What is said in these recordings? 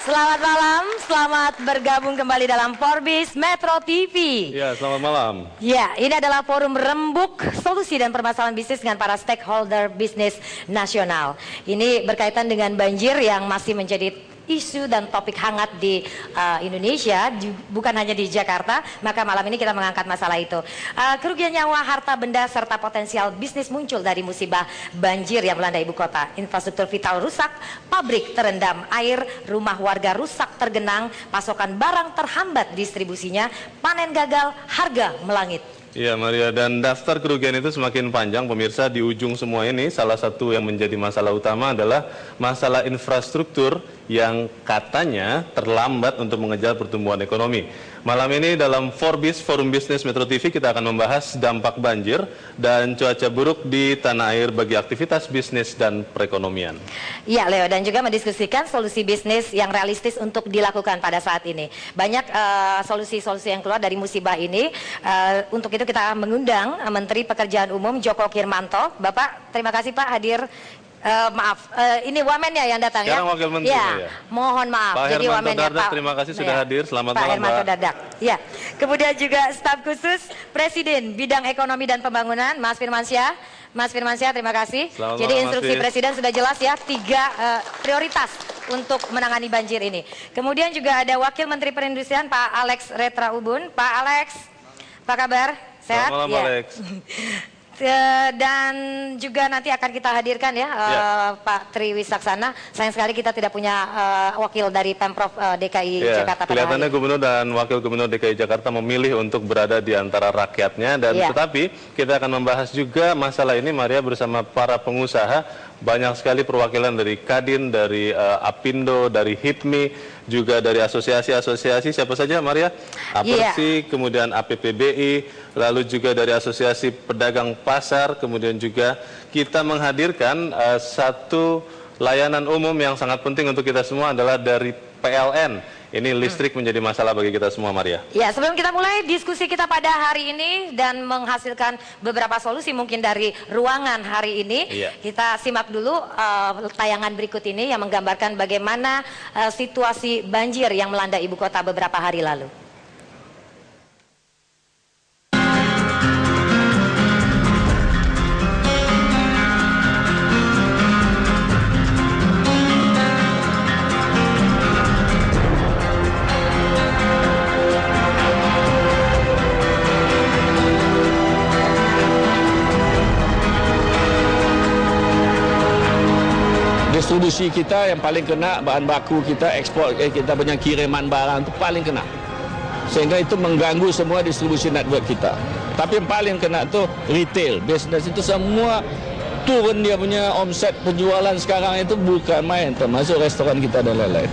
Selamat malam, selamat bergabung kembali dalam Forbes Metro TV. Ya, selamat malam. Ya, ini adalah forum rembuk solusi dan permasalahan bisnis dengan para stakeholder bisnis nasional. Ini berkaitan dengan banjir yang masih menjadi isu dan topik hangat di Indonesia, bukan hanya di Jakarta. Maka malam ini kita mengangkat masalah itu. Kerugian nyawa, harta benda, serta potensial bisnis muncul dari musibah banjir yang melanda ibu kota. Infrastruktur vital rusak, pabrik terendam air, rumah warga rusak tergenang, pasokan barang terhambat distribusinya, panen gagal, harga melangit. Iya Maria, dan daftar kerugian itu semakin panjang pemirsa. Di ujung semua ini salah satu yang menjadi masalah utama adalah masalah infrastruktur yang katanya terlambat untuk mengejar pertumbuhan ekonomi. Malam ini dalam Forbes Forum Bisnis Metro TV kita akan membahas dampak banjir dan cuaca buruk di tanah air bagi aktivitas bisnis dan perekonomian. Iya Leo, dan juga mendiskusikan solusi bisnis yang realistis untuk dilakukan pada saat ini. Banyak solusi-solusi yang keluar dari musibah ini. Untuk itu kita mengundang Menteri Pekerjaan Umum Joko Kirmanto. Bapak, terima kasih Pak hadir. Maaf, ini wamennya yang datang. Sekarang ya. Wakil Menteri ya. Mohon maaf. Pak Jadi Hermanto wamennya Dardak, terima kasih sudah hadir. Selamat Pak malam Hermanto Pak. Dardak. Ya. Kemudian juga staf khusus Presiden Bidang Ekonomi dan Pembangunan, Mas Firmansyah. Mas Firmansyah, terima kasih. Selamat Jadi malam, instruksi Mas Presiden sudah jelas ya, 3 prioritas untuk menangani banjir ini. Kemudian juga ada Wakil Menteri Perindustrian Pak Alex Retra Ubun. Pak Alex, apa kabar? Sehat? Selamat malam ya. Alex. Dan juga nanti akan kita hadirkan ya, Pak Tri Wisaksana. Sayang sekali kita tidak punya wakil dari Pemprov DKI Jakarta. Kelihatannya Gubernur dan Wakil Gubernur DKI Jakarta memilih untuk berada di antara rakyatnya. Dan tetapi kita akan membahas juga masalah ini Maria bersama para pengusaha. Banyak sekali perwakilan dari Kadin, dari Apindo, dari HIPMI, juga dari asosiasi-asosiasi siapa saja Maria? Apersi, kemudian APPBI, lalu juga dari Asosiasi Pedagang Pasar, kemudian juga kita menghadirkan satu layanan umum yang sangat penting untuk kita semua adalah dari PLN. Ini listrik menjadi masalah bagi kita semua Maria. Ya, sebelum kita mulai diskusi kita pada hari ini dan menghasilkan beberapa solusi mungkin dari ruangan hari ini, kita simak dulu tayangan berikut ini yang menggambarkan bagaimana situasi banjir yang melanda ibu kota beberapa hari lalu. Distribusi kita yang paling kena, bahan baku kita, ekspor kita punya kiriman barang itu paling kena. Sehingga itu mengganggu semua distribusi network kita. Tapi yang paling kena itu retail, bisnes itu semua turun dia punya omset penjualan sekarang itu bukan main, termasuk restoran kita dan lain-lain.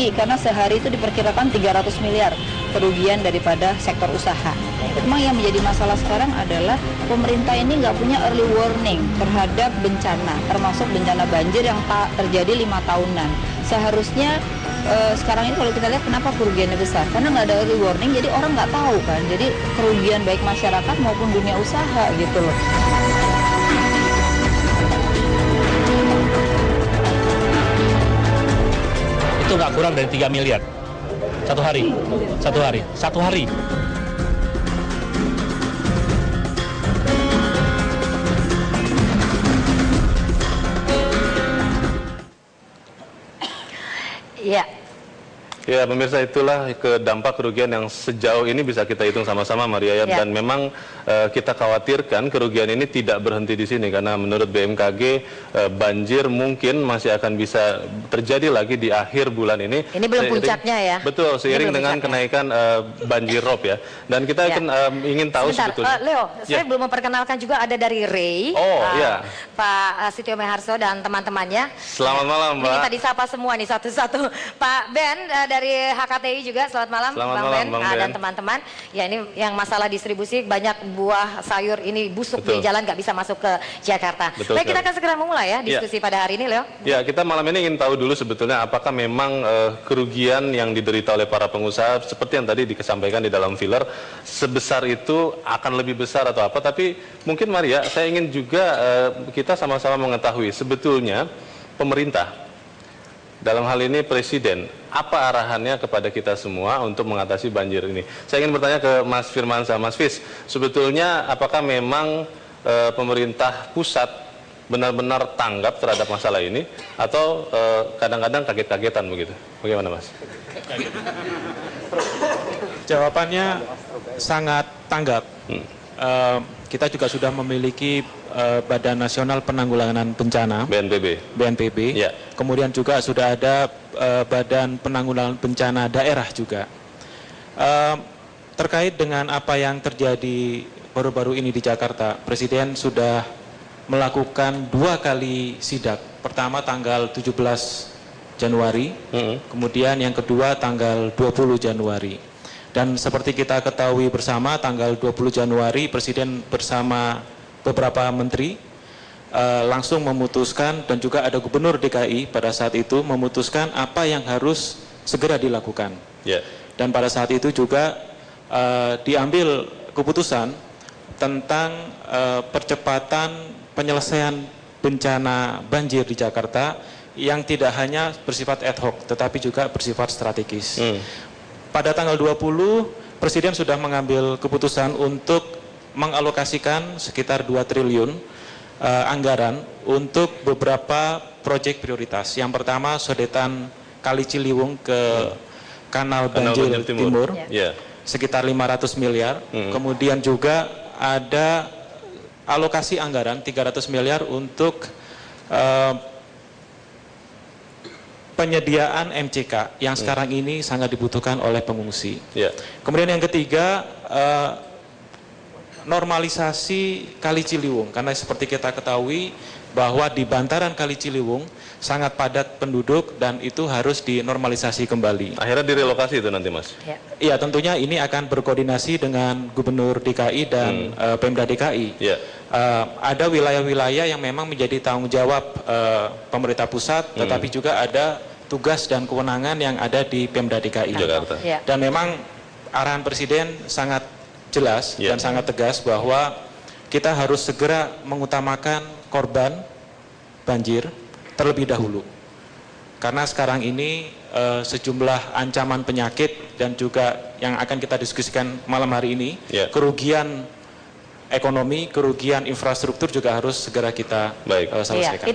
Karena sehari itu diperkirakan 300 miliar kerugian daripada sektor usaha. Memang yang menjadi masalah sekarang adalah pemerintah ini nggak punya early warning terhadap bencana, termasuk bencana banjir yang terjadi 5 tahunan. Seharusnya sekarang ini kalau kita lihat kenapa kerugiannya besar, karena nggak ada early warning, jadi orang nggak tahu kan. Jadi kerugian baik masyarakat maupun dunia usaha gitu loh. Itu nggak kurang dari 3 miliar satu hari. Iya. Ya pemirsa, itulah dampak kerugian yang sejauh ini bisa kita hitung sama-sama Maria ya. Dan memang kita khawatirkan kerugian ini tidak berhenti di sini karena menurut BMKG banjir mungkin masih akan bisa terjadi lagi di akhir bulan ini. Ini belum puncaknya ya. Betul, seiring dengan kenaikan banjir rob ya. Dan kita ingin tahu sebetulnya. Leo, saya belum memperkenalkan juga ada dari Ray. Pak Sitio Meharso dan teman-temannya. Selamat malam Mbak. Ini tadi sapa semua nih satu-satu. Pak Ben dari HKTI juga, selamat malam, Selamat Bang malam, Ben, Bang dan Ben. teman-teman. Ya, ini yang masalah distribusi, banyak buah sayur ini busuk Betul. di jalan, nggak bisa masuk ke Jakarta. Betul Baik, kita sekali. akan segera memulai ya diskusi pada hari ini, Leo. Ya, kita malam ini ingin tahu dulu sebetulnya apakah memang kerugian yang diderita oleh para pengusaha seperti yang tadi disampaikan di dalam filler sebesar itu akan lebih besar atau apa. Tapi mungkin Maria, saya ingin juga kita sama-sama mengetahui sebetulnya pemerintah, dalam hal ini Presiden, apa arahannya kepada kita semua untuk mengatasi banjir ini? Saya ingin bertanya ke Mas Firmansyah. Mas Fis, sebetulnya apakah memang pemerintah pusat benar-benar tanggap terhadap masalah ini atau kadang-kadang kaget-kagetan begitu? Bagaimana Mas? Jawabannya sangat tanggap. Kita juga sudah memiliki Badan Nasional Penanggulangan Bencana BNPB. Ya. Kemudian juga sudah ada Badan Penanggulangan Bencana Daerah juga. Terkait dengan apa yang terjadi baru-baru ini di Jakarta, Presiden sudah melakukan 2 kali sidak. Pertama tanggal 17 Januari, kemudian yang kedua tanggal 20 Januari. Dan seperti kita ketahui bersama, tanggal 20 Januari Presiden bersama beberapa menteri langsung memutuskan, dan juga ada Gubernur DKI pada saat itu memutuskan apa yang harus segera dilakukan. Yeah. Dan pada saat itu juga diambil keputusan tentang percepatan penyelesaian bencana banjir di Jakarta yang tidak hanya bersifat ad hoc tetapi juga bersifat strategis. Pada tanggal 20, Presiden sudah mengambil keputusan untuk mengalokasikan sekitar 2 triliun anggaran untuk beberapa proyek prioritas. Yang pertama, sodetan Kali Ciliwung ke Kanal Banjir Timur, sekitar 500 miliar. Kemudian juga ada alokasi anggaran 300 miliar untuk penyediaan MCK yang sekarang ini sangat dibutuhkan oleh pengungsi. Kemudian yang ketiga, normalisasi Kali Ciliwung, karena seperti kita ketahui bahwa di bantaran Kali Ciliwung sangat padat penduduk dan itu harus dinormalisasi kembali. Akhirnya direlokasi itu nanti Mas? Iya, tentunya ini akan berkoordinasi dengan Gubernur DKI dan Pemda DKI. Ada wilayah-wilayah yang memang menjadi tanggung jawab pemerintah pusat, tetapi juga ada tugas dan kewenangan yang ada di Pemda DKI Jakarta. Dan memang arahan Presiden sangat jelas dan sangat tegas bahwa kita harus segera mengutamakan korban banjir terlebih dahulu. Karena sekarang ini sejumlah ancaman penyakit dan juga yang akan kita diskusikan malam hari ini, kerugian ekonomi, kerugian infrastruktur juga harus segera kita selesaikan.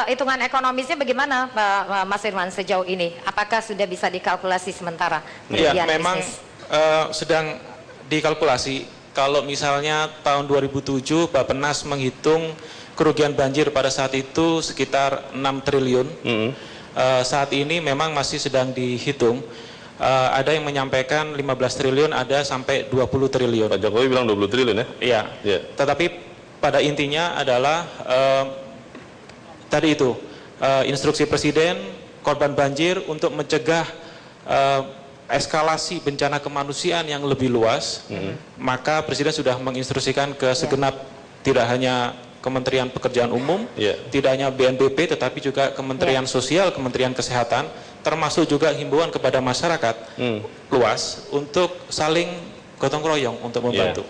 Hitungan ekonomisnya bagaimana Pak Mas Firman sejauh ini? Apakah sudah bisa dikalkulasi sementara? Ya, memang sedang dikalkulasi. Kalau misalnya tahun 2007 Bappenas menghitung kerugian banjir pada saat itu sekitar 6 triliun. Saat ini memang masih sedang dihitung. Ada yang menyampaikan 15 triliun, ada sampai 20 triliun. Pak Jokowi bilang 20 triliun ya? Iya. Tetapi pada intinya adalah tadi itu instruksi Presiden korban banjir untuk mencegah eskalasi bencana kemanusiaan yang lebih luas. Maka Presiden sudah menginstruksikan ke segenap, tidak hanya Kementerian Pekerjaan Umum, tidak hanya BNPB, tetapi juga Kementerian Sosial, Kementerian Kesehatan, termasuk juga himbauan kepada masyarakat luas untuk saling gotong royong untuk membantu.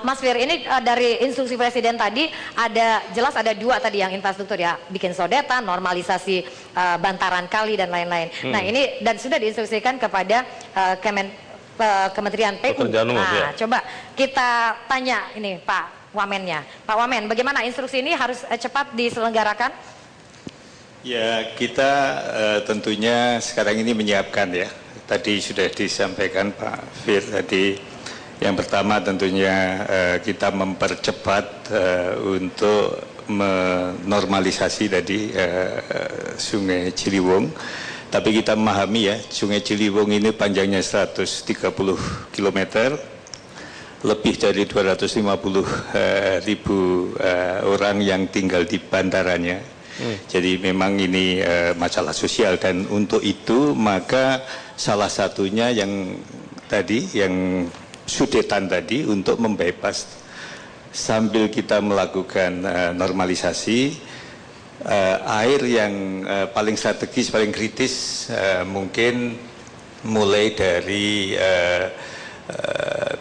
Mas Fir, ini dari instruksi Presiden tadi jelas ada 2 tadi yang infrastruktur ya, bikin sodetan, normalisasi bantaran kali dan lain-lain. Nah ini dan sudah diinstruksikan kepada Kementerian PU. Nah, coba kita tanya ini Pak Wamennya. Pak Wamen, bagaimana instruksi ini harus cepat diselenggarakan? Ya, kita tentunya sekarang ini menyiapkan ya. Tadi sudah disampaikan Pak Fir tadi. Yang pertama tentunya kita mempercepat untuk menormalisasi tadi Sungai Ciliwung. Tapi kita memahami ya, Sungai Ciliwung ini panjangnya 130 km, lebih dari 250 ribu orang yang tinggal di bantarannya. Jadi memang ini masalah sosial, dan untuk itu maka salah satunya yang tadi, yang sudetan tadi, untuk membypass sambil kita melakukan normalisasi air yang paling strategis, paling kritis, mungkin mulai dari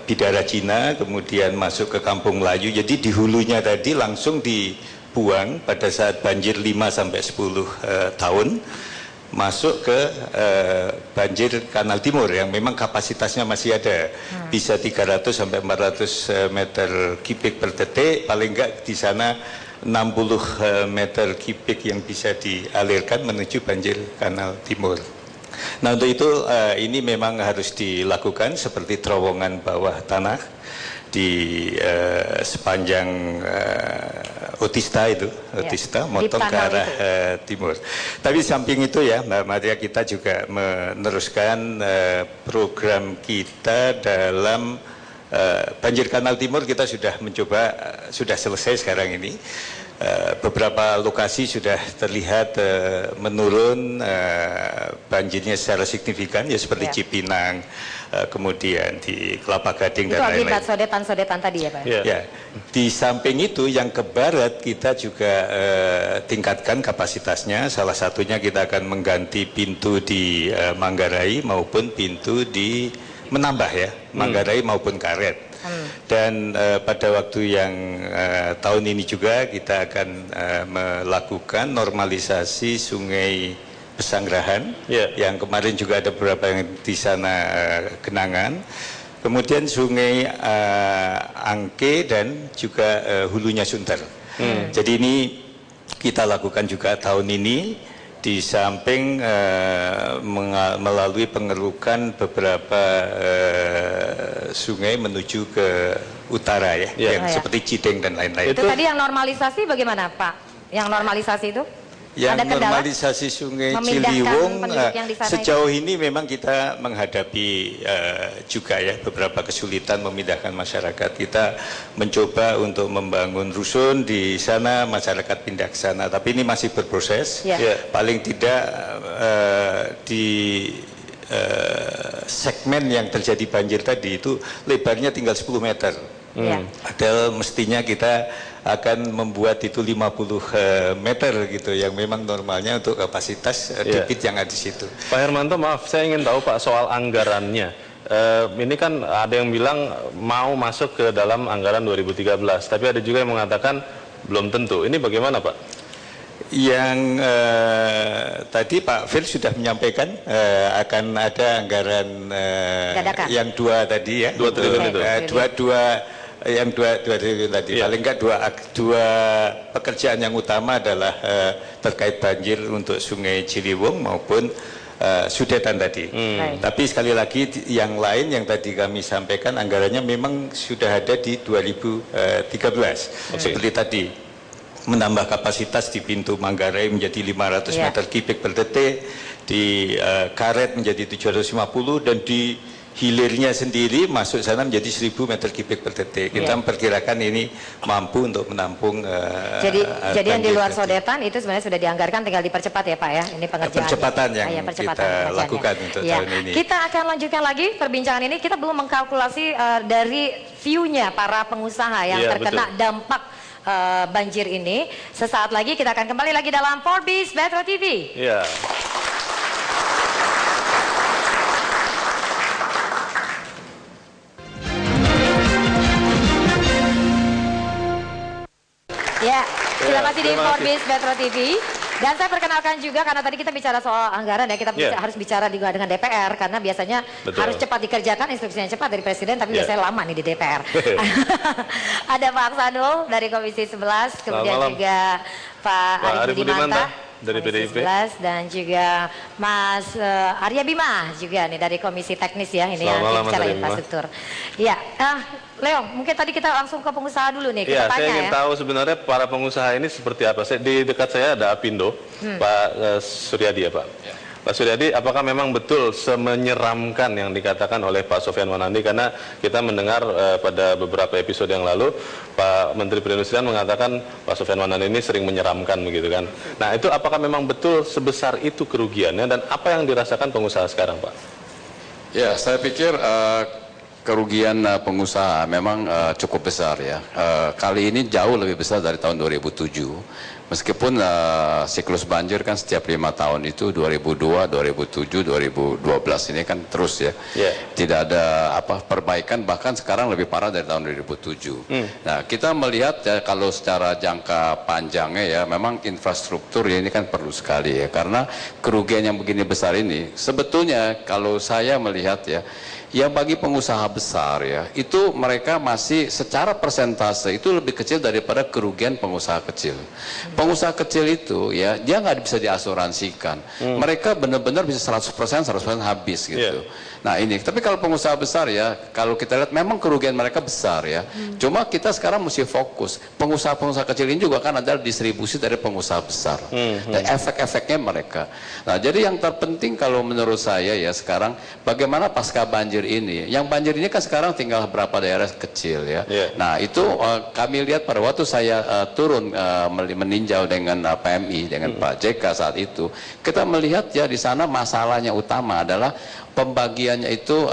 Bidara Cina, kemudian masuk ke Kampung Melayu. Jadi di hulunya tadi langsung dibuang pada saat banjir 5-10 tahun, masuk ke banjir Kanal Timur yang memang kapasitasnya masih ada, bisa 300-400 meter kubik per detik, paling enggak di sana 60 meter kubik yang bisa dialirkan menuju banjir Kanal Timur. Nah, untuk itu ini memang harus dilakukan seperti terowongan bawah tanah di sepanjang Otista itu, Otista, Motong ke arah timur. Tapi samping itu ya Mbak Maria, kita juga meneruskan program kita dalam banjir Kanal Timur. Kita sudah mencoba, sudah selesai sekarang ini. Beberapa lokasi sudah terlihat menurun banjirnya secara signifikan, ya seperti Cipinang, kemudian di Kelapa Gading dan lain-lain. Itu akibat sodetan-sodetan tadi ya Pak? Ya, di samping itu yang ke barat kita juga tingkatkan kapasitasnya. Salah satunya kita akan mengganti pintu di Manggarai maupun pintu di Menambah ya, Manggarai maupun Karet. Dan pada waktu yang tahun ini juga kita akan melakukan normalisasi Sungai Pesanggerahan, yang kemarin juga ada beberapa yang di sana genangan. Kemudian Sungai Angke dan juga hulunya Sunter. Jadi ini kita lakukan juga tahun ini, di samping melalui pengerukan beberapa sungai menuju ke utara ya, yang seperti Cideng dan lain-lain. Itu tadi yang normalisasi bagaimana Pak? Yang normalisasi itu? Yang ada normalisasi Sungai Ciliwung sejauh ini memang kita menghadapi juga ya beberapa kesulitan memindahkan masyarakat. Kita mencoba untuk membangun rusun di sana, masyarakat pindah ke sana, tapi ini masih berproses. Paling tidak di segmen yang terjadi banjir tadi itu lebarnya tinggal 10 meter. Padahal mestinya kita akan membuat itu 50 meter gitu, yang memang normalnya untuk kapasitas debit yang ada di situ. Pak Hermanto, maaf, saya ingin tahu Pak soal anggarannya. Ini kan ada yang bilang mau masuk ke dalam anggaran 2013, tapi ada juga yang mengatakan belum tentu. Ini bagaimana Pak? Yang tadi Pak Fir sudah menyampaikan akan ada anggaran yang dua tadi ya, 2 triliun itu. Dua triliun tadi. Paling enggak dua pekerjaan yang utama adalah terkait banjir untuk Sungai Ciliwung maupun sudetan tadi. Tapi sekali lagi yang lain yang tadi kami sampaikan anggarannya memang sudah ada di 2013. Seperti tadi, menambah kapasitas di pintu Manggarai menjadi 500 meter kubik per detik, di Karet menjadi 750, dan di hilirnya sendiri masuk sana menjadi 1000 meter kubik per detik. Kita memperkirakan ini mampu untuk menampung jadi yang di luar sodetan itu sebenarnya sudah dianggarkan, tinggal dipercepat ya Pak ya, ini pengerjaan. Percepatan yang kita lakukan untuk tahun ini. Kita akan lanjutkan lagi perbincangan ini. Kita belum mengkalkulasi dari view-nya para pengusaha yang terkena dampak banjir ini. Sesaat lagi kita akan kembali lagi dalam Forbes Metro TV. Ya, sudah masih di Forbes Metro TV. Dan saya perkenalkan juga, karena tadi kita bicara soal anggaran ya, kita harus bicara juga dengan DPR, karena biasanya harus cepat dikerjakan, instruksinya cepat dari Presiden, tapi biasanya lama nih di DPR. Ada Pak Aksanul dari Komisi 11, kemudian juga Pak Arif Budimanta dari PDIP, dan juga Mas Arya Bima juga nih dari Komisi Teknis ya, ini yang bicara infrastruktur. Ya, Leo, mungkin tadi kita langsung ke pengusaha dulu nih, kita tanya saya ingin tahu sebenarnya para pengusaha ini seperti apa. Di dekat saya ada Apindo, Pak Suryadi ya Pak. Pak Suryadi, apakah memang betul semenyeramkan yang dikatakan oleh Pak Sofyan Wanandi? Karena kita mendengar pada beberapa episode yang lalu Pak Menteri Perindustrian mengatakan Pak Sofyan Wanandi ini sering menyeramkan begitu kan. Nah, itu apakah memang betul sebesar itu kerugiannya dan apa yang dirasakan pengusaha sekarang, Pak? Ya, saya pikir kerugian pengusaha memang cukup besar ya. Kali ini jauh lebih besar dari tahun 2007. Meskipun siklus banjir kan setiap 5 tahun itu 2002, 2007, 2012 ini kan terus ya. Tidak ada perbaikan, bahkan sekarang lebih parah dari tahun 2007. Nah, kita melihat ya, kalau secara jangka panjangnya ya memang infrastruktur ya ini kan perlu sekali ya. Karena kerugian yang begini besar ini sebetulnya kalau saya melihat ya, yang bagi pengusaha besar ya, itu mereka masih secara persentase itu lebih kecil daripada kerugian pengusaha kecil. Pengusaha kecil itu ya, dia nggak bisa diasuransikan. Mereka benar-benar bisa 100% habis gitu. Nah ini, tapi kalau pengusaha besar ya, kalau kita lihat memang kerugian mereka besar ya. Cuma kita sekarang mesti fokus. Pengusaha-pengusaha kecil ini juga kan adalah distribusi dari pengusaha besar. Dan efek-efeknya mereka. Nah jadi yang terpenting kalau menurut saya ya sekarang, bagaimana pasca banjir ini. Yang banjir ini kan sekarang tinggal berapa daerah kecil ya. Nah itu kami lihat pada waktu saya turun meninjau dengan PMI, dengan Pak JK saat itu. Kita melihat ya di sana masalahnya utama adalah pembagiannya itu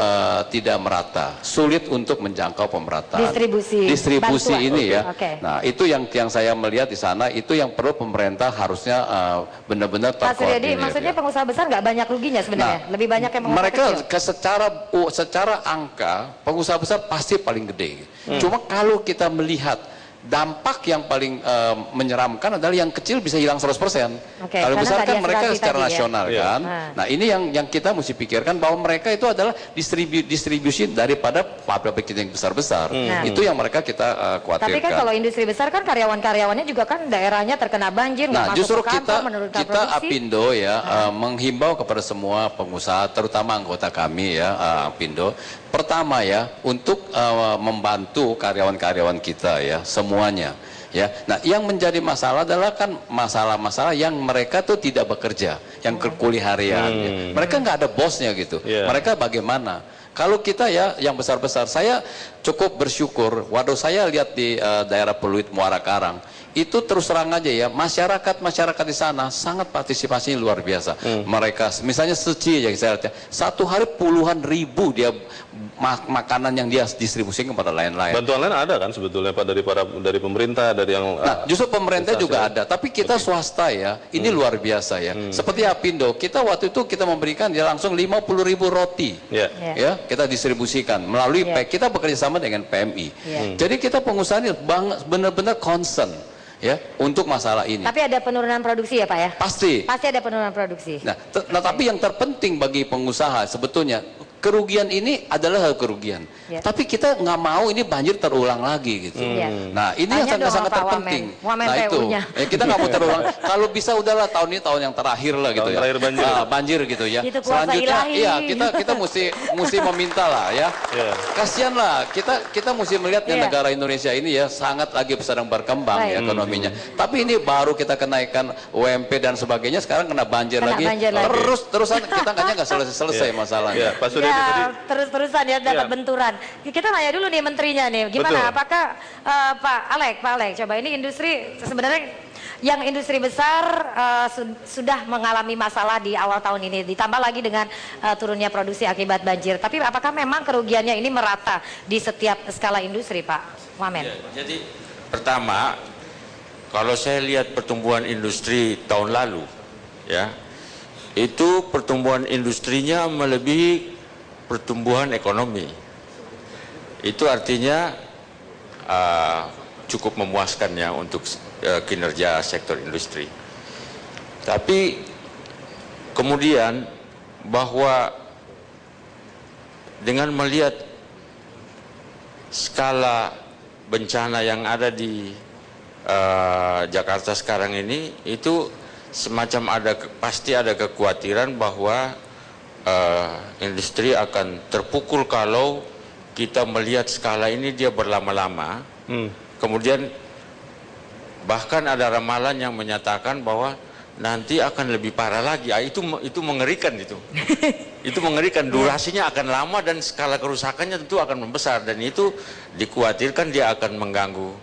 tidak merata, sulit untuk menjangkau pemerataan. Distribusi ini ya. Nah itu yang saya melihat di sana, itu yang perlu pemerintah harusnya benar-benar terkoordinir. Pak Suryadi, maksudnya pengusaha besar nggak banyak ruginya sebenarnya, lebih banyak yang pengusaha kecil. Secara angka pengusaha besar pasti paling gede. Cuma kalau kita melihat dampak yang paling menyeramkan adalah yang kecil bisa hilang 100%. Kalau besar kan mereka secara nasional kan. Nah ini yang kita mesti pikirkan, bahwa mereka itu adalah distribusi daripada pabrik yang besar-besar. Itu yang mereka kita khawatirkan. Tapi kan kalau industri besar kan karyawan-karyawannya juga kan daerahnya terkena banjir. Nah justru kita Apindo ya menghimbau kepada semua pengusaha, terutama anggota kami ya Apindo. Pertama ya, untuk membantu karyawan-karyawan kita ya, semuanya ya. Nah, yang menjadi masalah adalah kan masalah-masalah yang mereka tuh tidak bekerja, yang kuli harian. Ya. Mereka nggak ada bosnya gitu. Mereka bagaimana? Kalau kita ya yang besar-besar, saya cukup bersyukur. Waduh, saya lihat di daerah Peluit, Muara Karang, itu terus terang aja ya, masyarakat di sana sangat partisipasinya luar biasa. Mereka misalnya Seci yang saya lihat, satu hari puluhan ribu dia makanan yang dia distribusikan kepada lain-lain. Bantuan lain ada kan sebetulnya Pak dari pemerintah, dari yang nah justru pemerintah juga ada, tapi kita swasta ya, ini luar biasa ya. Seperti Apindo, kita waktu itu kita memberikan dia langsung 50.000 roti. Ya, kita distribusikan melalui kita bekerja sama dengan PMI. Jadi kita pengusaha ini benar-benar concern ya untuk masalah ini. Tapi ada penurunan produksi ya Pak ya? Pasti ada penurunan produksi. Nah, tapi yang terpenting bagi pengusaha sebetulnya, kerugian ini adalah kerugian. Tapi kita nggak mau ini banjir terulang lagi gitu. Nah ini yang sangat terpenting. Wamen nah itu kita nggak mau terulang. Kalau bisa udahlah tahun ini tahun yang terakhir lah gitu ya. Banjir gitu ya. Selanjutnya iya kita mesti meminta lah ya. Kasihan lah kita mesti melihat negara Indonesia ini ya sangat lagi sedang berkembang ya ekonominya. Tapi ini baru kita kenaikan UMP dan sebagainya, sekarang kena banjir lagi. Terusan kita kayaknya nggak selesai masalahnya. Terus-terusan ya dapat benturan. Kita nanya dulu nih menterinya nih, gimana? Apakah Pak Alek, coba ini industri sebenarnya yang industri besar sudah mengalami masalah di awal tahun ini, ditambah lagi dengan turunnya produksi akibat banjir. Tapi apakah memang kerugiannya ini merata di setiap skala industri, Pak Wamen? Jadi pertama, kalau saya lihat pertumbuhan industri tahun lalu, ya, itu pertumbuhan industrinya melebihi pertumbuhan ekonomi. Itu artinya cukup memuaskan ya untuk kinerja sektor industri. Tapi kemudian bahwa dengan melihat skala bencana yang ada di Jakarta sekarang ini, itu semacam pasti ada kekhawatiran bahwa industri akan terpukul kalau kita melihat skala ini dia berlama-lama. Kemudian bahkan ada ramalan yang menyatakan bahwa nanti akan lebih parah lagi. Itu mengerikan itu. Itu mengerikan, durasinya akan lama dan skala kerusakannya tentu akan membesar, dan itu dikhawatirkan dia akan mengganggu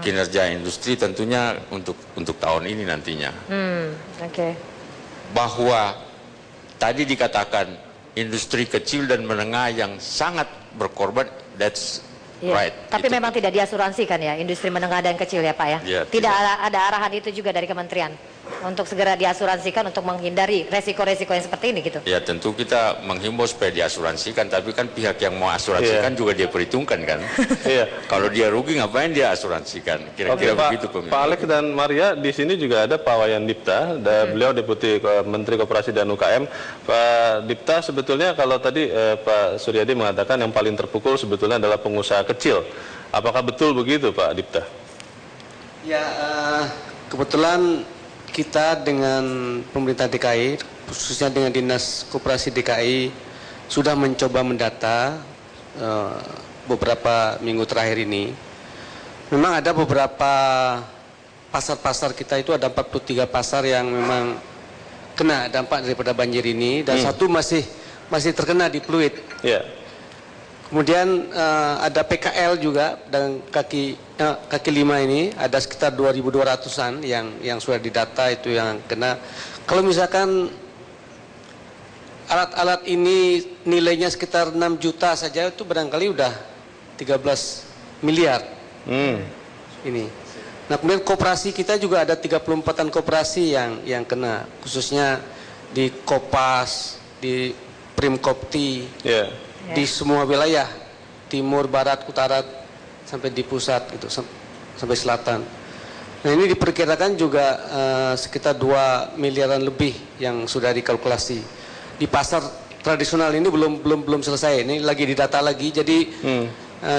kinerja industri tentunya untuk tahun ini nantinya. Bahwa tadi dikatakan industri kecil dan menengah yang sangat berkorban, that's right. Tapi memang tidak diasuransikan ya industri menengah dan kecil ya Pak ya? Tidak ada arahan itu juga dari kementerian untuk segera diasuransikan untuk menghindari resiko-resiko yang seperti ini gitu? Ya tentu kita menghimbau supaya diasuransikan, tapi kan pihak yang mau asuransikan juga dia perhitungkan kan. Kalau dia rugi ngapain dia asuransikan? Kira-kira begitu Pak. Pak Alex dan Maria, di sini juga ada Pak Wayan Dipta, beliau Deputi Menteri Koperasi dan UKM. Pak Dipta, sebetulnya kalau tadi Pak Suryadi mengatakan yang paling terpukul sebetulnya adalah pengusaha kecil. Apakah betul begitu Pak Dipta? Ya, kebetulan kita dengan pemerintah DKI, khususnya dengan Dinas Koperasi DKI, sudah mencoba mendata beberapa minggu terakhir ini. Memang ada beberapa pasar-pasar kita itu, ada 43 pasar yang memang kena dampak daripada banjir ini, dan satu masih terkena di Pluit. Kemudian ada PKL juga, dan kaki lima ini ada sekitar 2.200-an yang sudah didata itu yang kena. Kalau misalkan alat-alat ini nilainya sekitar 6 juta saja, itu barangkali udah 13 miliar ini. Nah kemudian koperasi kita juga ada 34-an koperasi yang kena, khususnya di Kopas, di Primkopti, di semua wilayah, timur, barat, utara, sampai di pusat gitu, sampai selatan. Nah ini diperkirakan juga sekitar 2 miliaran lebih yang sudah dikalkulasi. Di pasar tradisional ini belum selesai, ini lagi didata lagi. Jadi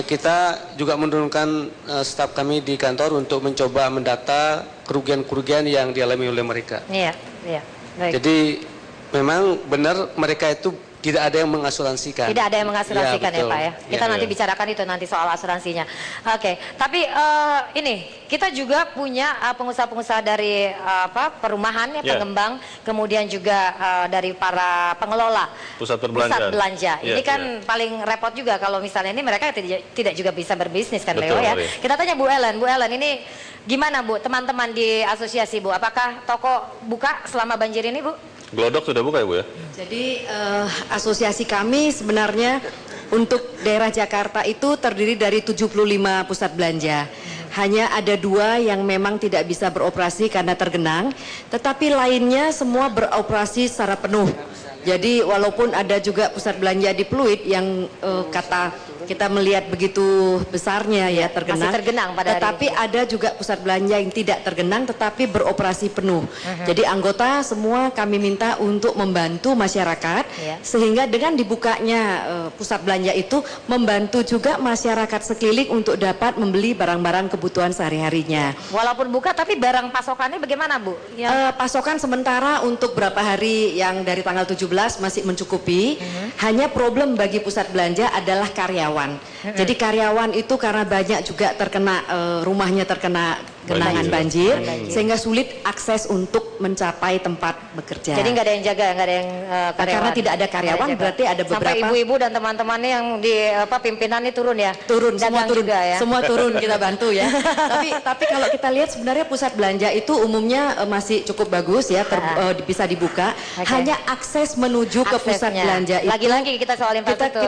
kita juga menurunkan staf kami di kantor untuk mencoba mendata kerugian-kerugian yang dialami oleh mereka. Baik. Jadi memang benar mereka itu tidak ada yang mengasuransikan. Tidak ada yang mengasuransikan ya Pak ya. Kita nanti bicarakan itu nanti soal asuransinya. Oke, tapi ini kita juga punya pengusaha-pengusaha dari perumahan ya, pengembang, kemudian juga dari para pengelola pusat belanja. Ini kan paling repot juga kalau misalnya ini mereka tidak juga bisa berbisnis kan. Betul, Leo ya. Kita tanya Bu Ellen ini gimana Bu, teman-teman di asosiasi Bu, apakah toko buka selama banjir ini Bu? Glodok sudah buka ya Bu ya? Jadi asosiasi kami sebenarnya untuk daerah Jakarta itu terdiri dari 75 pusat belanja. Hanya ada 2 yang memang tidak bisa beroperasi karena tergenang, tetapi lainnya semua beroperasi secara penuh. Jadi walaupun ada juga pusat belanja di Pluit yang kata kita melihat begitu besarnya ya tergenang, tetapi ada juga pusat belanja yang tidak tergenang tetapi beroperasi penuh. Jadi anggota semua kami minta untuk membantu masyarakat sehingga dengan dibukanya pusat belanja itu membantu juga masyarakat sekeliling untuk dapat membeli barang-barang kebutuhan sehari-harinya. Walaupun buka tapi barang pasokannya bagaimana Bu? Pasokan sementara untuk berapa hari yang dari tanggal 17 masih mencukupi. Hanya problem bagi pusat belanja adalah karyawan. Jadi karyawan itu karena banyak juga terkena rumahnya terkena genangan banjir, sehingga sulit akses untuk mencapai tempat bekerja. Jadi nggak ada yang jaga, nggak ada yang karyawan. Karena tidak ada karyawan, berarti ada beberapa. Sampai ibu-ibu dan teman-temannya yang di pimpinannya turun ya. Turun, semua turun juga ya. Semua turun kita bantu ya. tapi kalau kita lihat sebenarnya pusat belanja itu umumnya masih cukup bagus ya, bisa dibuka. Hanya akses menuju ke pusat belanja itu. Lagi-lagi kita soal infrastruktur.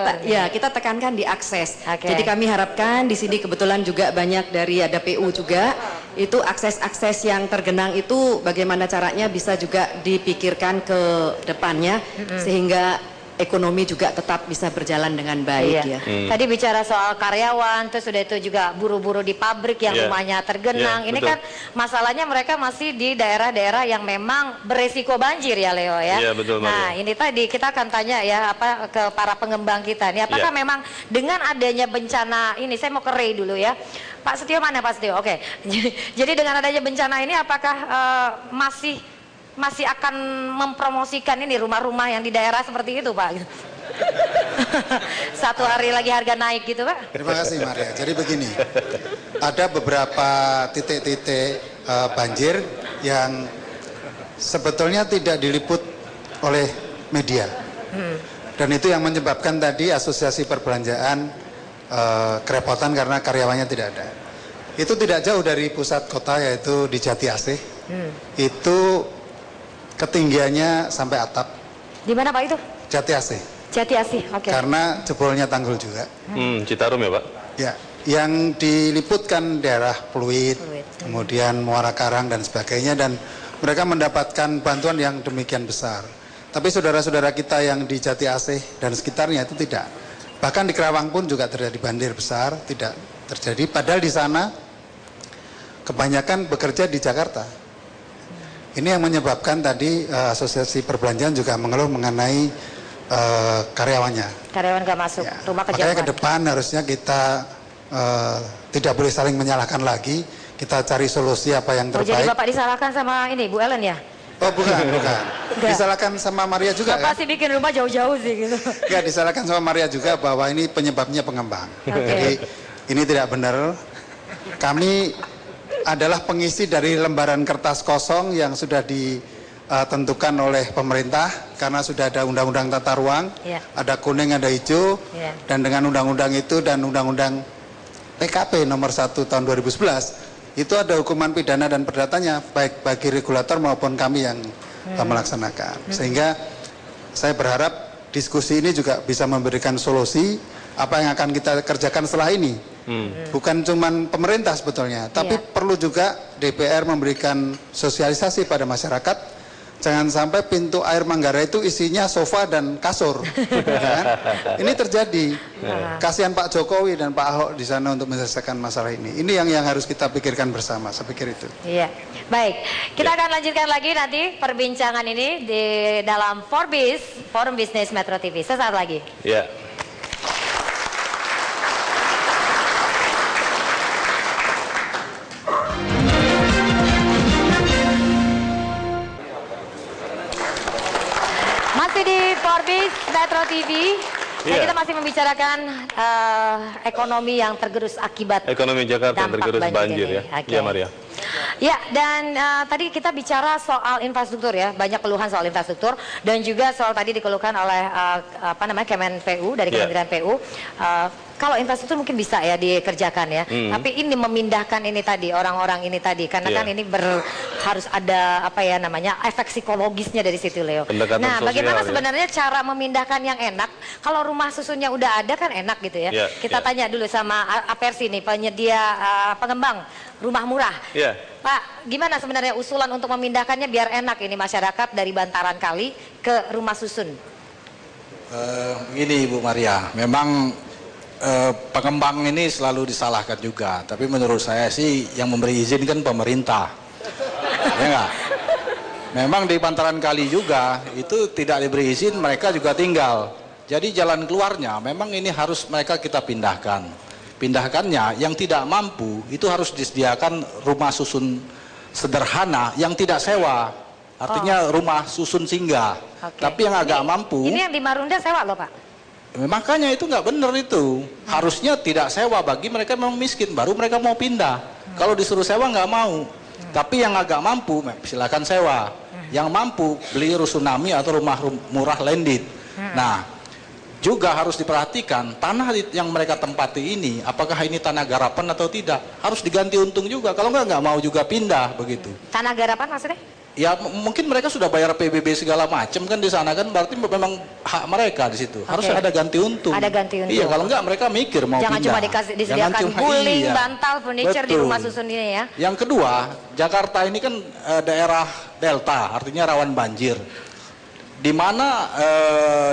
Kita tekankan di akses. Jadi kami harapkan di sini kebetulan juga banyak dari ada PU juga. Itu akses-akses yang tergenang itu bagaimana caranya bisa juga dipikirkan ke depannya sehingga ekonomi juga tetap bisa berjalan dengan baik ya. Tadi bicara soal karyawan, terus sudah itu juga buru-buru di pabrik yang rumahnya tergenang. Ini kan masalahnya mereka masih di daerah-daerah yang memang beresiko banjir ya Leo ya. Nah ini tadi kita akan tanya ya ke para pengembang kita nih, apakah memang dengan adanya bencana ini, saya mau ke Ray dulu ya. Pak Setio mana Pak Setio? Oke. Jadi dengan adanya bencana ini apakah masih akan mempromosikan ini rumah-rumah yang di daerah seperti itu Pak? Satu hari lagi harga naik gitu Pak? Terima kasih Maria. Jadi begini, ada beberapa titik-titik banjir yang sebetulnya tidak diliput oleh media. Dan itu yang menyebabkan tadi asosiasi perbelanjaan kerepotan karena karyawannya tidak ada. Itu tidak jauh dari pusat kota, yaitu di Jati Asih. Itu ketinggiannya sampai atap. Di mana Pak itu? Jati Asih. Jati Asih, oke. Karena jebolnya tanggul juga. Citarum ya Pak? Ya, yang diliputkan daerah Pluit, kemudian Muara Karang dan sebagainya, dan mereka mendapatkan bantuan yang demikian besar. Tapi saudara-saudara kita yang di Jati Asih dan sekitarnya itu tidak. Bahkan di Kerawang pun juga terjadi banjir besar, tidak terjadi. Padahal di sana kebanyakan bekerja di Jakarta. Ini yang menyebabkan tadi asosiasi perbelanjaan juga mengeluh mengenai karyawannya. Karyawan gak masuk, rumah kejauhan. Makanya ke depan harusnya kita tidak boleh saling menyalahkan lagi. Kita cari solusi apa yang terbaik. Jadi Bapak disalahkan sama ini Bu Ellen ya? Oh bukan. Disalahkan sama Maria juga. Bapak kan? sih bikin rumah jauh-jauh sih gitu. Enggak, disalahkan sama Maria juga bahwa ini penyebabnya pengembang. Jadi ini tidak benar. Kami adalah pengisi dari lembaran kertas kosong yang sudah ditentukan oleh pemerintah karena sudah ada undang-undang tata ruang, ada kuning, ada hijau, dan dengan undang-undang itu dan undang-undang PKP nomor 1 tahun 2011 itu ada hukuman pidana dan perdatanya baik bagi regulator maupun kami yang melaksanakan. Sehingga saya berharap diskusi ini juga bisa memberikan solusi apa yang akan kita kerjakan setelah ini. Bukan cuma pemerintah sebetulnya, tapi perlu juga DPR memberikan sosialisasi pada masyarakat. Jangan sampai pintu air Manggarai itu isinya sofa dan kasur. Kan? Ini terjadi. Kasihan Pak Jokowi dan Pak Ahok di sana untuk menyelesaikan masalah ini. Ini yang harus kita pikirkan bersama. Saya pikir itu. Iya. Baik, kita akan lanjutkan lagi nanti perbincangan ini di dalam Forbis, Forum Bisnis Metro TV. Sesaat lagi. Iya. Masih di Forbis Metro TV. Dan kita masih membicarakan ekonomi yang tergerus akibat ekonomi Jakarta yang tergerus banjir ya. Iya Maria. Ya, dan tadi kita bicara soal infrastruktur ya, banyak keluhan soal infrastruktur dan juga soal tadi dikeluhkan oleh Kemen PU dari Kementerian PU. Kalau infrastruktur mungkin bisa ya dikerjakan ya, tapi ini memindahkan ini tadi orang-orang ini tadi karena kan ini harus ada efek psikologisnya dari situ Leo. Nah, bagaimana sebenarnya cara memindahkan yang enak? Kalau rumah susunnya udah ada kan enak gitu ya. Kita tanya dulu sama Apersi nih, penyedia pengembang rumah murah. Pak, gimana sebenarnya usulan untuk memindahkannya biar enak ini masyarakat dari bantaran kali ke rumah susun? Begini Bu Maria, memang pengembang ini selalu disalahkan juga, tapi menurut saya sih yang memberi izin kan pemerintah, ya enggak? Memang di bantaran kali juga itu tidak diberi izin, mereka juga tinggal. Jadi jalan keluarnya memang ini harus mereka kita pindahkan. Pindahkannya yang tidak mampu itu harus disediakan rumah susun sederhana yang tidak sewa, artinya rumah susun singgah. Tapi yang agak mampu. Ini yang di Marunda sewa loh Pak. Makanya itu nggak benar itu. Harusnya tidak sewa bagi mereka memang miskin, baru mereka mau pindah. Kalau disuruh sewa nggak mau. Tapi yang agak mampu silakan sewa. Yang mampu beli rusunami atau rumah murah landed. Nah, juga harus diperhatikan tanah yang mereka tempati ini, apakah ini tanah garapan atau tidak. Harus diganti untung juga. Kalau nggak mau juga pindah begitu. Tanah garapan maksudnya? Ya mungkin mereka sudah bayar PBB segala macam kan di sana kan, berarti memang hak mereka di situ. Harus ada ganti untung. Ada ganti untung. Iya, kalau enggak mereka mikir mau jangan pindah. Cuma disediakan guling, bantal, furniture di rumah susun ini ya. Yang kedua, Jakarta ini kan daerah delta, artinya rawan banjir. Di mana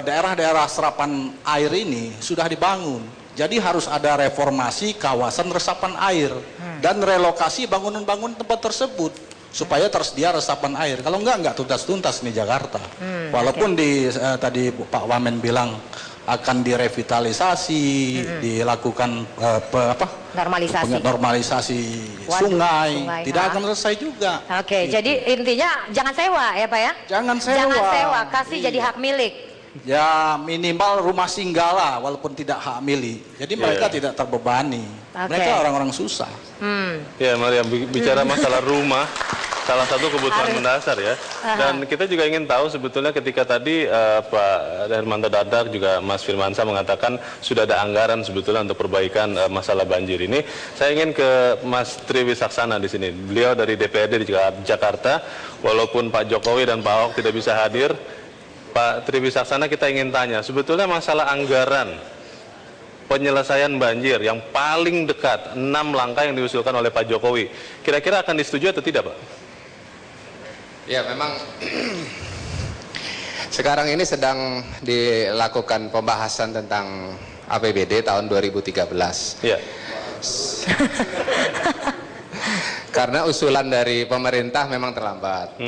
daerah-daerah serapan air ini sudah dibangun. Jadi harus ada reformasi kawasan resapan air dan relokasi bangunan-bangunan tempat tersebut supaya tersedia resapan air. Kalau enggak tuntas-tuntas nih Jakarta. Walaupun tadi Pak Wamen bilang akan direvitalisasi, dilakukan normalisasi sungai, tidak akan selesai juga. Jadi intinya jangan sewa ya Pak ya? Jangan sewa. Jangan sewa, kasih jadi hak milik. Ya minimal rumah singgala walaupun tidak hak milik. Jadi mereka tidak terbebani. Mereka orang-orang susah. Ya Maria, bicara masalah rumah, salah satu kebutuhan mendasar ya. Dan kita juga ingin tahu sebetulnya ketika tadi Pak Hermanto Dardak juga Mas Firmansyah mengatakan sudah ada anggaran sebetulnya untuk perbaikan masalah banjir ini. Saya ingin ke Mas Tri Wisaksana di sini. Beliau dari DPRD di Jakarta, walaupun Pak Jokowi dan Pak Ahok tidak bisa hadir. Pak Tri Wisaksana, kita ingin tanya, sebetulnya masalah anggaran penyelesaian banjir yang paling dekat, 6 langkah yang diusulkan oleh Pak Jokowi, kira-kira akan disetujui atau tidak, Pak? Ya, memang sekarang ini sedang dilakukan pembahasan tentang APBD tahun 2013. Ya. Karena usulan dari pemerintah memang terlambat.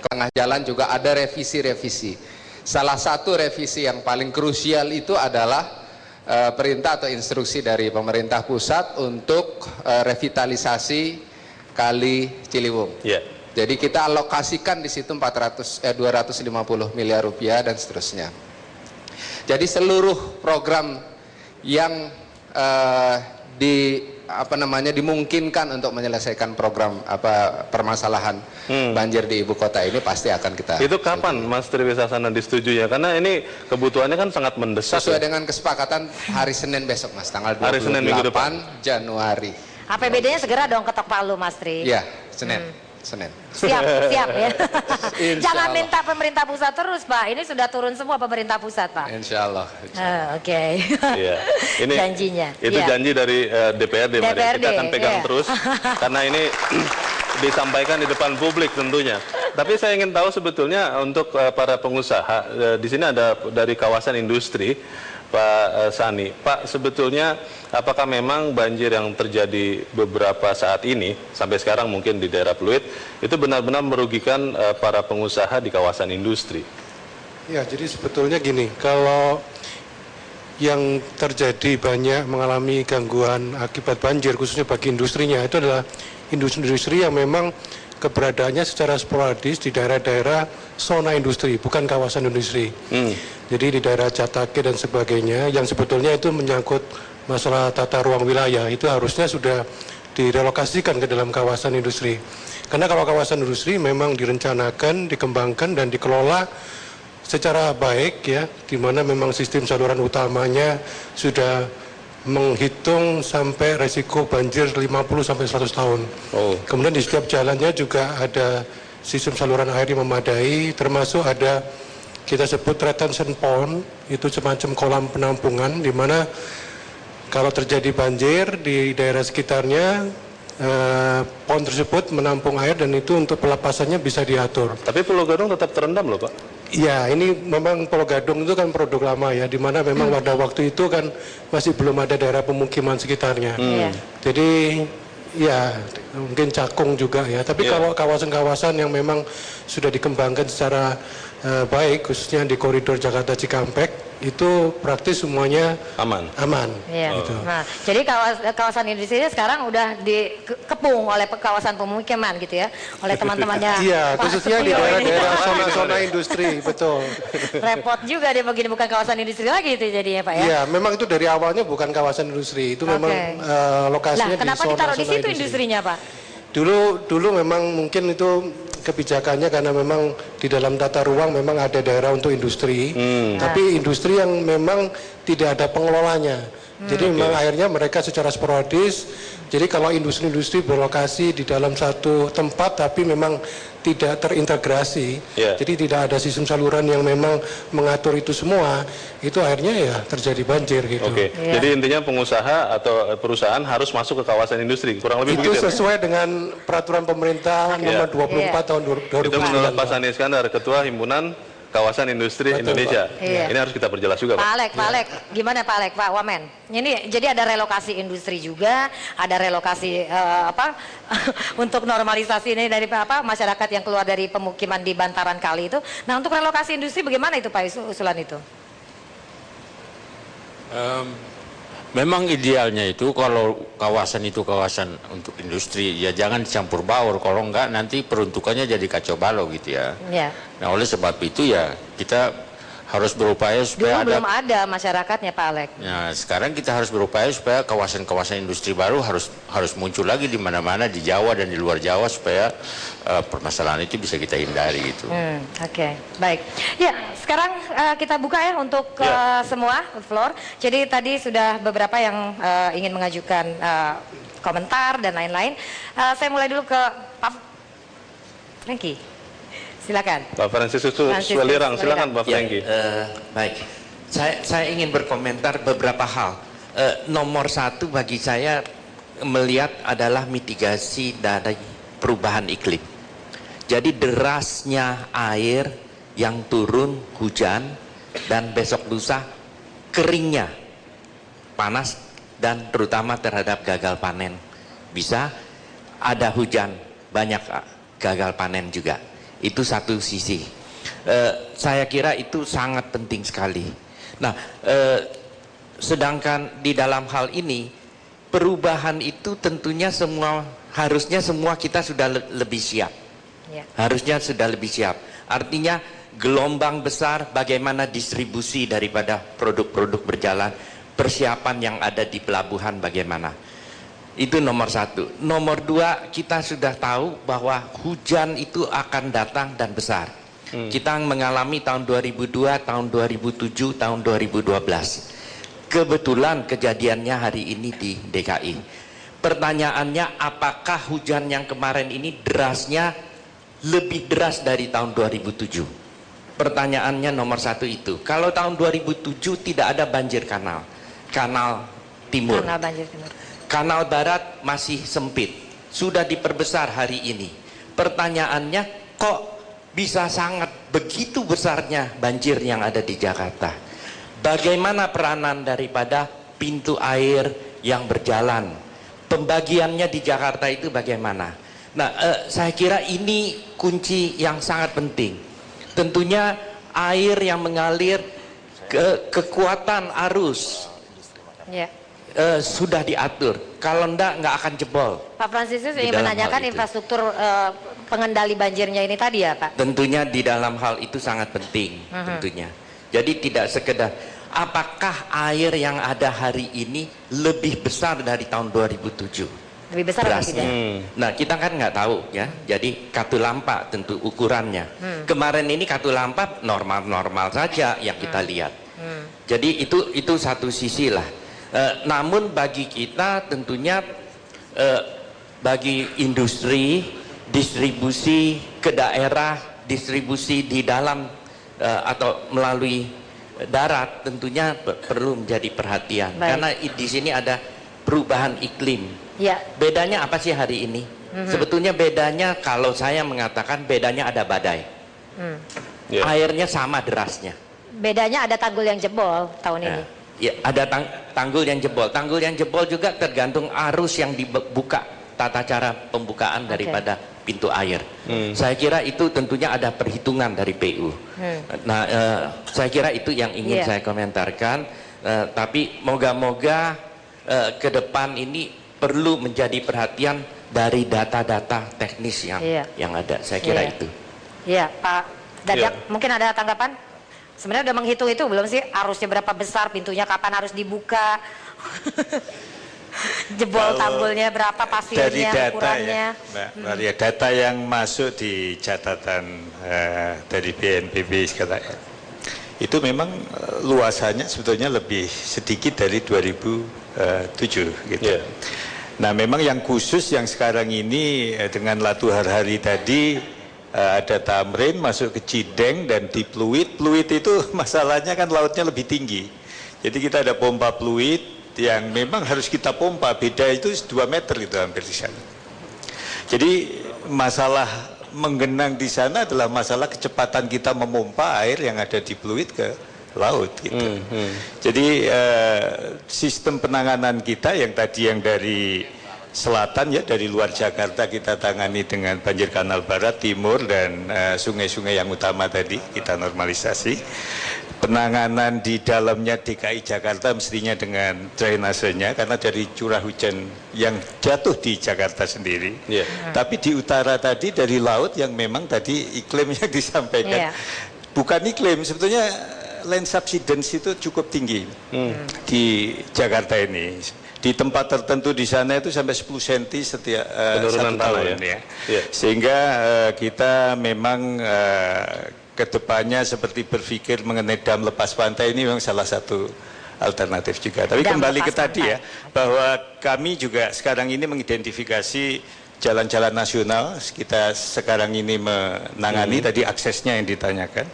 Tengah jalan juga ada revisi-revisi. Salah satu revisi yang paling krusial itu adalah perintah atau instruksi dari pemerintah pusat untuk revitalisasi Kali Ciliwung. Jadi kita alokasikan di situ 250 miliar rupiah dan seterusnya. Jadi seluruh program yang dimungkinkan untuk menyelesaikan program permasalahan banjir di ibu kota ini pasti akan kita. Itu kapan Mas Tri Wisaksana disetujui ya? Karena ini kebutuhannya kan sangat mendesak. Sesuai dengan kesepakatan hari Senin besok, Mas, tanggal 28 Januari. APBD-nya segera dong ketok palu, Mas Tri. Iya, Senin. Siap ya. Jangan minta pemerintah pusat terus, Pak. Ini sudah turun semua pemerintah pusat, Pak. Insya Allah. Oke. Iya. Ini janjinya. Itu janji dari DPRD, Maria. Kita akan pegang terus karena ini disampaikan di depan publik tentunya. Tapi saya ingin tahu sebetulnya untuk para pengusaha di sini ada dari kawasan industri, Pak Sani. Pak, sebetulnya apakah memang banjir yang terjadi beberapa saat ini sampai sekarang mungkin di daerah Pluit itu benar-benar merugikan para pengusaha di kawasan industri? Ya, jadi sebetulnya gini, kalau yang terjadi banyak mengalami gangguan akibat banjir khususnya bagi industrinya itu adalah industri-industri yang memang keberadaannya secara sporadis di daerah-daerah zona industri, bukan kawasan industri. Jadi di daerah Jatake dan sebagainya yang sebetulnya itu menyangkut masalah tata ruang wilayah itu harusnya sudah direlokasikan ke dalam kawasan industri. Karena kalau kawasan industri memang direncanakan, dikembangkan dan dikelola secara baik ya, di mana memang sistem saluran utamanya sudah menghitung sampai resiko banjir 50 sampai 100 tahun. Kemudian di setiap jalannya juga ada sistem saluran air yang memadai, termasuk ada kita sebut retention pond, itu semacam kolam penampungan di mana kalau terjadi banjir di daerah sekitarnya pond tersebut menampung air dan itu untuk pelepasannya bisa diatur. Tapi Pulau Gadung tetap terendam loh, Pak. Ya, ini memang Pulau Gadung itu kan produk lama ya, di mana memang pada waktu itu kan masih belum ada daerah pemukiman sekitarnya. Jadi ya mungkin Cakung juga ya. Tapi kalau kawasan-kawasan yang memang sudah dikembangkan secara baik, khususnya di koridor Jakarta Cikampek, itu praktis semuanya aman. Gitu. Nah, jadi kawasan industri sekarang udah dikepung oleh kawasan pemukiman gitu ya, oleh teman-temannya. Iya, khususnya di daerah-daerah zona-zona industri, betul. Repot juga dia begini, bukan kawasan industri lagi itu jadinya, Pak ya? Iya, memang itu dari awalnya bukan kawasan industri, itu memang lokasinya di zona-zona industri. Kenapa ditaruh di situ industrinya, Pak? Dulu memang mungkin itu kebijakannya karena memang di dalam tata ruang memang ada daerah untuk industri, tapi industri yang memang tidak ada pengelolanya. Jadi memang akhirnya mereka secara sporadis. Jadi kalau industri-industri berlokasi di dalam satu tempat tapi memang tidak terintegrasi, jadi tidak ada sistem saluran yang memang mengatur itu semua, itu akhirnya ya terjadi banjir gitu. Jadi intinya pengusaha atau perusahaan harus masuk ke kawasan industri, kurang lebih itu begitu. Sesuai dengan peraturan pemerintah nomor 24 tahun 2009. Itu menurut Pak Sani Iskandar, Ketua Himpunan Kawasan Industri Indonesia. Ini harus kita perjelas juga, Pak. Pak Alek, gimana Pak Alek, Pak Wamen? Ini jadi ada relokasi industri juga, ada relokasi untuk normalisasi ini dari masyarakat yang keluar dari pemukiman di bantaran kali itu. Nah, untuk relokasi industri bagaimana itu Pak usulan itu? Memang idealnya itu kalau kawasan itu kawasan untuk industri, ya jangan dicampur baur, kalau enggak nanti peruntukannya jadi kacau balau gitu ya. Nah oleh sebab itu ya kita harus berupaya supaya Dulu belum ada masyarakatnya, Pak Alek. Nah, sekarang kita harus berupaya supaya kawasan-kawasan industri baru harus muncul lagi di mana-mana di Jawa dan di luar Jawa supaya permasalahan itu bisa kita hindari gitu. Oke, baik. Ya, sekarang kita buka ya untuk semua floor. Jadi tadi sudah beberapa yang ingin mengajukan komentar dan lain-lain. Saya mulai dulu ke Pak Franky. Silakan. Pak Franciscus Welirang, silakan Pak Franky. Baik, saya ingin berkomentar beberapa hal. Nomor satu bagi saya melihat adalah mitigasi dari perubahan iklim. Jadi derasnya air yang turun hujan dan besok lusa keringnya panas dan terutama terhadap gagal panen. Bisa ada hujan banyak gagal panen juga. Itu satu sisi. Saya kira itu sangat penting sekali. Nah, sedangkan di dalam hal ini perubahan itu tentunya harusnya semua kita sudah lebih siap. Harusnya sudah lebih siap. Artinya gelombang besar, bagaimana distribusi daripada produk-produk berjalan, persiapan yang ada di pelabuhan bagaimana. Itu nomor satu. Nomor dua, kita sudah tahu bahwa hujan itu akan datang dan besar. Kita mengalami tahun 2002, tahun 2007, tahun 2012. Kebetulan kejadiannya hari ini di DKI. Pertanyaannya, apakah hujan yang kemarin ini derasnya lebih deras dari tahun 2007? Pertanyaannya nomor satu itu. Kalau tahun 2007 tidak ada banjir kanal timur. Kanal banjir timur. Kanal barat masih sempit, sudah diperbesar hari ini. Pertanyaannya, kok bisa sangat begitu besarnya banjir yang ada di Jakarta? Bagaimana peranan daripada pintu air yang berjalan? Pembagiannya di Jakarta itu bagaimana? Nah, saya kira ini kunci yang sangat penting. Tentunya air yang mengalir, kekuatan arus. Sudah diatur, kalau nggak akan jebol. Pak Franciscus ingin menanyakan infrastruktur pengendali banjirnya ini tadi ya Pak? Tentunya di dalam hal itu sangat penting, tentunya. Jadi tidak sekedar, apakah air yang ada hari ini lebih besar dari tahun 2007? Lebih besar atau tidak? Nah, kita kan nggak tahu ya. Jadi Katulampa tentu ukurannya. Kemarin ini Katulampa normal-normal saja yang kita lihat. Jadi itu satu sisi lah. Namun bagi kita tentunya bagi industri, distribusi ke daerah, distribusi di dalam atau melalui darat tentunya perlu menjadi perhatian. Karena di sini ada perubahan iklim. Bedanya apa sih hari ini? Sebetulnya bedanya, kalau saya mengatakan bedanya ada badai. Airnya sama derasnya. Bedanya ada tanggul yang jebol tahun ini. Ya, ada tanggul yang jebol. Tanggul yang jebol juga tergantung arus yang dibuka, tata cara pembukaan daripada pintu air. Saya kira itu tentunya ada perhitungan dari PU. Nah, saya kira itu yang ingin saya komentarkan. Tapi moga-moga ke depan ini perlu menjadi perhatian dari data-data teknis yang ada. Saya kira itu. Iya, Pak Dadak, mungkin ada tanggapan? Sebenarnya udah menghitung itu belum sih, arusnya berapa besar, pintunya kapan harus dibuka, jebol tanggulnya berapa, pasirnya, dari data ukurannya. ya, Mbak Maria, data yang masuk di catatan dari BNPB sekarang itu memang luasannya sebetulnya lebih sedikit dari 2007 gitu. Nah, memang yang khusus yang sekarang ini dengan Latuhar hari tadi ada Tamrin masuk ke Cideng dan di Pluit. Pluit itu masalahnya kan lautnya lebih tinggi. Jadi kita ada pompa Pluit yang memang harus kita pompa, beda itu 2 meter itu hampir di sana. Jadi masalah menggenang di sana adalah masalah kecepatan kita memompa air yang ada di Pluit ke laut gitu. Jadi sistem penanganan kita yang tadi yang dari selatan ya, dari luar Jakarta kita tangani dengan banjir kanal barat, timur dan sungai-sungai yang utama tadi kita normalisasi. Penanganan di dalamnya DKI Jakarta mestinya dengan drainasenya karena dari curah hujan yang jatuh di Jakarta sendiri. Tapi di utara tadi dari laut yang memang tadi iklim yang disampaikan bukan iklim, sebetulnya land subsidence itu cukup tinggi di Jakarta ini. Di tempat tertentu di sana itu sampai 10 cm setiap penurunan 1 tahun ya. Sehingga kita memang kedepannya seperti berpikir mengenai dam lepas pantai ini memang salah satu alternatif juga. Tapi dam kembali ke tadi ya, bahwa kami juga sekarang ini mengidentifikasi jalan-jalan nasional. Kita sekarang ini menangani tadi aksesnya yang ditanyakan.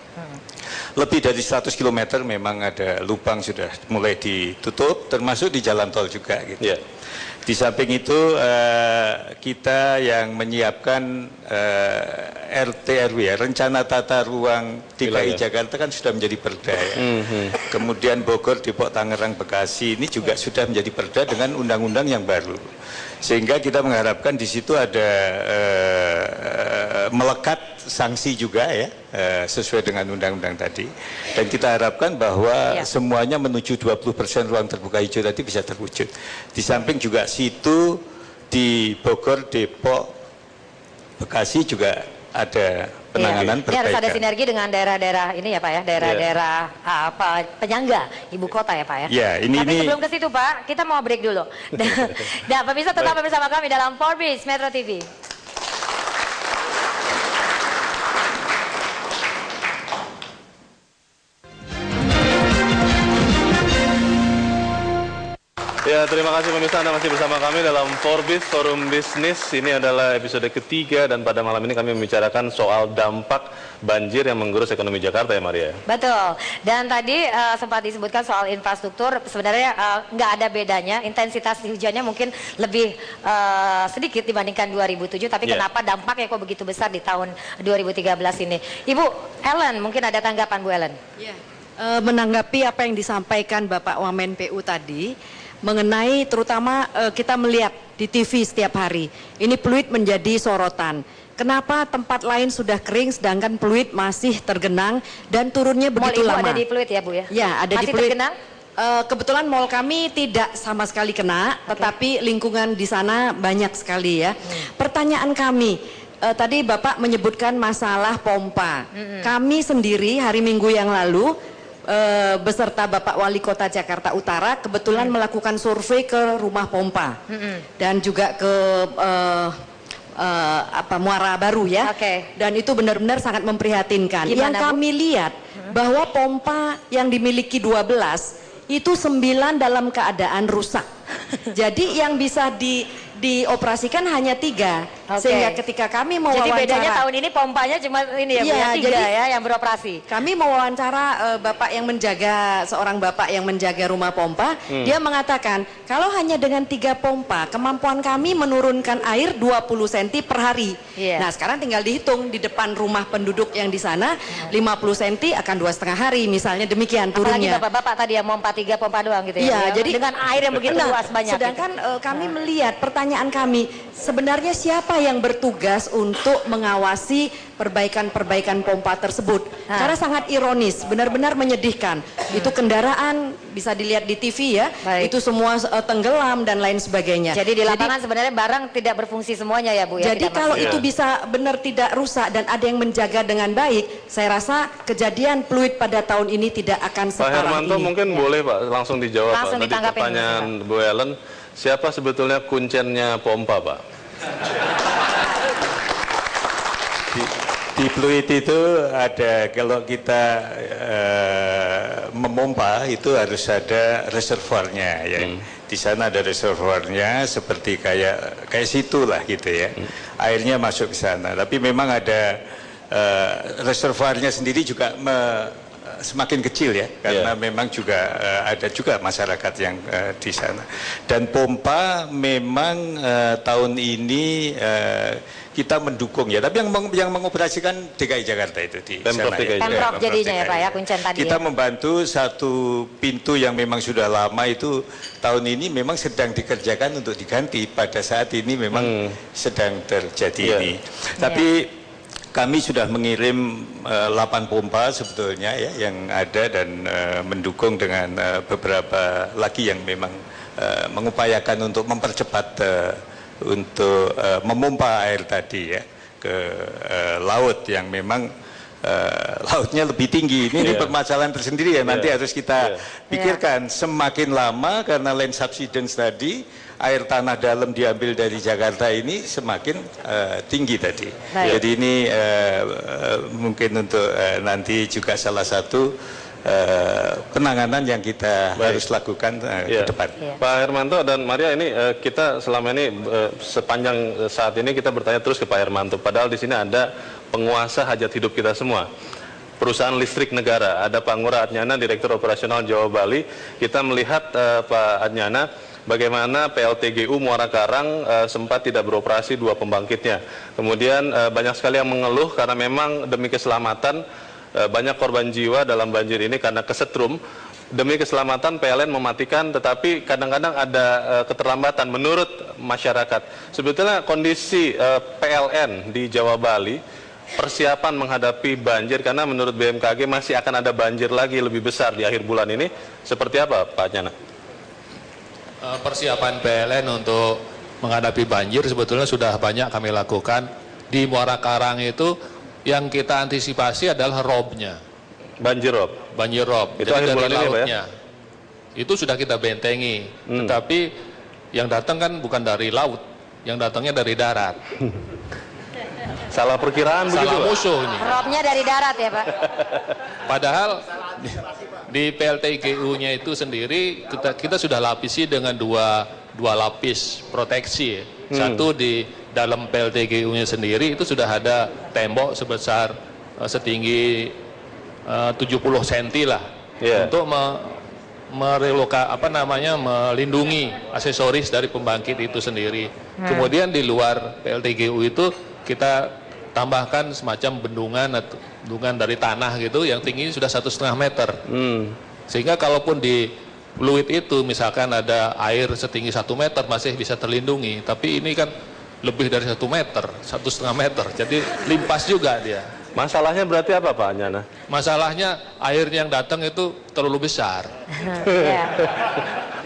Lebih dari 100 km memang ada lubang sudah mulai ditutup, termasuk di jalan tol juga gitu. Di samping itu kita yang menyiapkan RT/RW ya, rencana tata ruang DKI Jakarta kan sudah menjadi perda ya. Kemudian Bogor, Depok, Tangerang, Bekasi ini juga sudah menjadi perda dengan undang-undang yang baru. Sehingga kita mengharapkan di situ ada melekat sanksi juga ya, sesuai dengan undang-undang tadi. Dan kita harapkan bahwa semuanya menuju 20% ruang terbuka hijau tadi bisa terwujud. Di samping juga situ di Bogor, Depok, Bekasi juga ada penanganan perbaikan. Ini harus ada sinergi dengan daerah-daerah ini ya Pak ya, daerah-daerah penyangga ibu kota ya Pak ya. Tapi sebelum ke situ Pak, kita mau break dulu. Dan pemirsa tetap bersama kami dalam Forbes Metro TV. Ya, terima kasih pemirsa, Anda masih bersama kami dalam Forbes Forum Bisnis. Ini adalah episode ketiga dan pada malam ini kami membicarakan soal dampak banjir yang menggerus ekonomi Jakarta ya Maria. Betul. Dan tadi sempat disebutkan soal infrastruktur, sebenarnya nggak ada bedanya. Intensitas hujannya mungkin lebih sedikit dibandingkan 2007, tapi kenapa dampaknya kok begitu besar di tahun 2013 ini? Ibu Ellen, mungkin ada tanggapan Bu Ellen? Menanggapi apa yang disampaikan Bapak Wamen PU tadi, mengenai terutama kita melihat di TV setiap hari, ini fluid menjadi sorotan. Kenapa tempat lain sudah kering sedangkan fluid masih tergenang dan turunnya begitu lama? Ada di fluid ya Bu ya? Ya, ada masih di fluid. Tergenang? Kebetulan mall kami tidak sama sekali kena, tetapi lingkungan di sana banyak sekali ya. Pertanyaan kami, tadi Bapak menyebutkan masalah pompa. Kami sendiri hari Minggu yang lalu beserta Bapak Wali Kota Jakarta Utara kebetulan melakukan survei ke rumah pompa dan juga ke Muara Baru ya. Dan itu benar-benar sangat memprihatinkan. Yang kami lihat bahwa pompa yang dimiliki 12 itu 9 dalam keadaan rusak. Jadi yang bisa dioperasikan hanya 3. Sehingga ketika kami mau jadi wawancara, bedanya tahun ini pompanya cuma ini ya Bu ya, 3 ya yang beroperasi. Kami mau wawancara Bapak yang menjaga, seorang Bapak yang menjaga rumah pompa, dia mengatakan kalau hanya dengan 3 pompa kemampuan kami menurunkan air 20 cm per hari. Nah sekarang tinggal dihitung di depan rumah penduduk yang di sana 50 cm akan 2,5 hari misalnya, demikian turunnya. Apalagi Bapak-bapak tadi yang pompa 3 pompa doang gitu ya. Jadi dengan air yang begitu luas banyak. Sedangkan kami melihat, pertanyaan kami sebenarnya siapa yang bertugas untuk mengawasi perbaikan-perbaikan pompa tersebut? Karena sangat ironis, benar-benar menyedihkan. Itu kendaraan bisa dilihat di TV ya, itu semua tenggelam dan lain sebagainya. Jadi di lapangan sebenarnya barang tidak berfungsi semuanya ya Bu ya. Jadi kalau itu bisa benar tidak rusak dan ada yang menjaga dengan baik, saya rasa kejadian fluid pada tahun ini tidak akan separah ini. Pak Hermanto mungkin boleh Pak langsung dijawab langsung Pak. Tadi pertanyaan Bu Ellen, siapa sebetulnya kuncennya pompa Pak? Di fluid itu ada, kalau kita memompa itu harus ada reservoirnya ya. Di sana ada reservoirnya seperti kayak situ lah gitu ya. Airnya masuk ke sana. Tapi memang ada reservoirnya sendiri juga semakin kecil ya, karena memang juga ada juga masyarakat yang di sana. Dan pompa memang tahun ini kita mendukung ya, tapi yang mengoperasikan DKI Jakarta itu di Pemprov sana. Pemprov jadinya ya Pak ya, kuncen tadi kita ya. membantu satu pintu yang memang sudah lama itu tahun ini memang sedang dikerjakan untuk diganti, pada saat ini memang sedang terjadi ini. Tapi kami sudah mengirim 8 pompa sebetulnya ya yang ada dan mendukung dengan beberapa lagi yang memang mengupayakan untuk mempercepat untuk memompa air tadi ya ke laut yang memang lautnya lebih tinggi. Ini permasalahan tersendiri ya, nanti harus kita pikirkan. Semakin lama karena land subsidence tadi, air tanah dalam diambil dari Jakarta ini semakin tinggi tadi. Jadi ini mungkin untuk nanti juga salah satu penanganan yang kita harus lakukan ke depan. Pak Hermanto dan Maria, ini kita selama ini sepanjang saat ini kita bertanya terus ke Pak Hermanto, padahal di sini ada penguasa hajat hidup kita semua. Perusahaan listrik negara, ada Pak Ngurah Adnyana, Direktur Operasional Jawa Bali. Kita melihat Pak Adnyana, bagaimana PLTGU Muara Karang sempat tidak beroperasi 2 pembangkitnya. Kemudian banyak sekali yang mengeluh karena memang demi keselamatan, banyak korban jiwa dalam banjir ini karena kesetrum. Demi keselamatan PLN mematikan, tetapi kadang-kadang ada keterlambatan menurut masyarakat. Sebetulnya kondisi PLN di Jawa Bali, persiapan menghadapi banjir, karena menurut BMKG masih akan ada banjir lagi lebih besar di akhir bulan ini, seperti apa Pak Adnyana? Persiapan PLN untuk menghadapi banjir sebetulnya sudah banyak kami lakukan. Di Muara Karang itu yang kita antisipasi adalah robnya. Banjir rob? Banjir rob. Itu jadi akhir dari bulan ini, Pak, ya? Itu sudah kita bentengi. Tetapi yang datang kan bukan dari laut, yang datangnya dari darat. Salah perkiraan begitu, salah musuh ini. Robnya dari darat ya Pak. Padahal di PLTGU-nya itu sendiri kita sudah lapisi dengan dua lapis proteksi. Satu di dalam PLTGU-nya sendiri itu sudah ada tembok sebesar setinggi 70 cm lah untuk melindungi aksesoris dari pembangkit itu sendiri. Kemudian di luar PLTGU itu kita tambahkan semacam bendungan dari tanah gitu yang tingginya sudah 1,5 meter. Sehingga kalaupun di fluid itu misalkan ada air setinggi 1 meter masih bisa terlindungi. Tapi ini kan lebih dari 1 meter, 1,5 meter. Jadi limpas juga dia. Masalahnya berarti apa Pak Adnyana? Masalahnya air yang datang itu terlalu besar.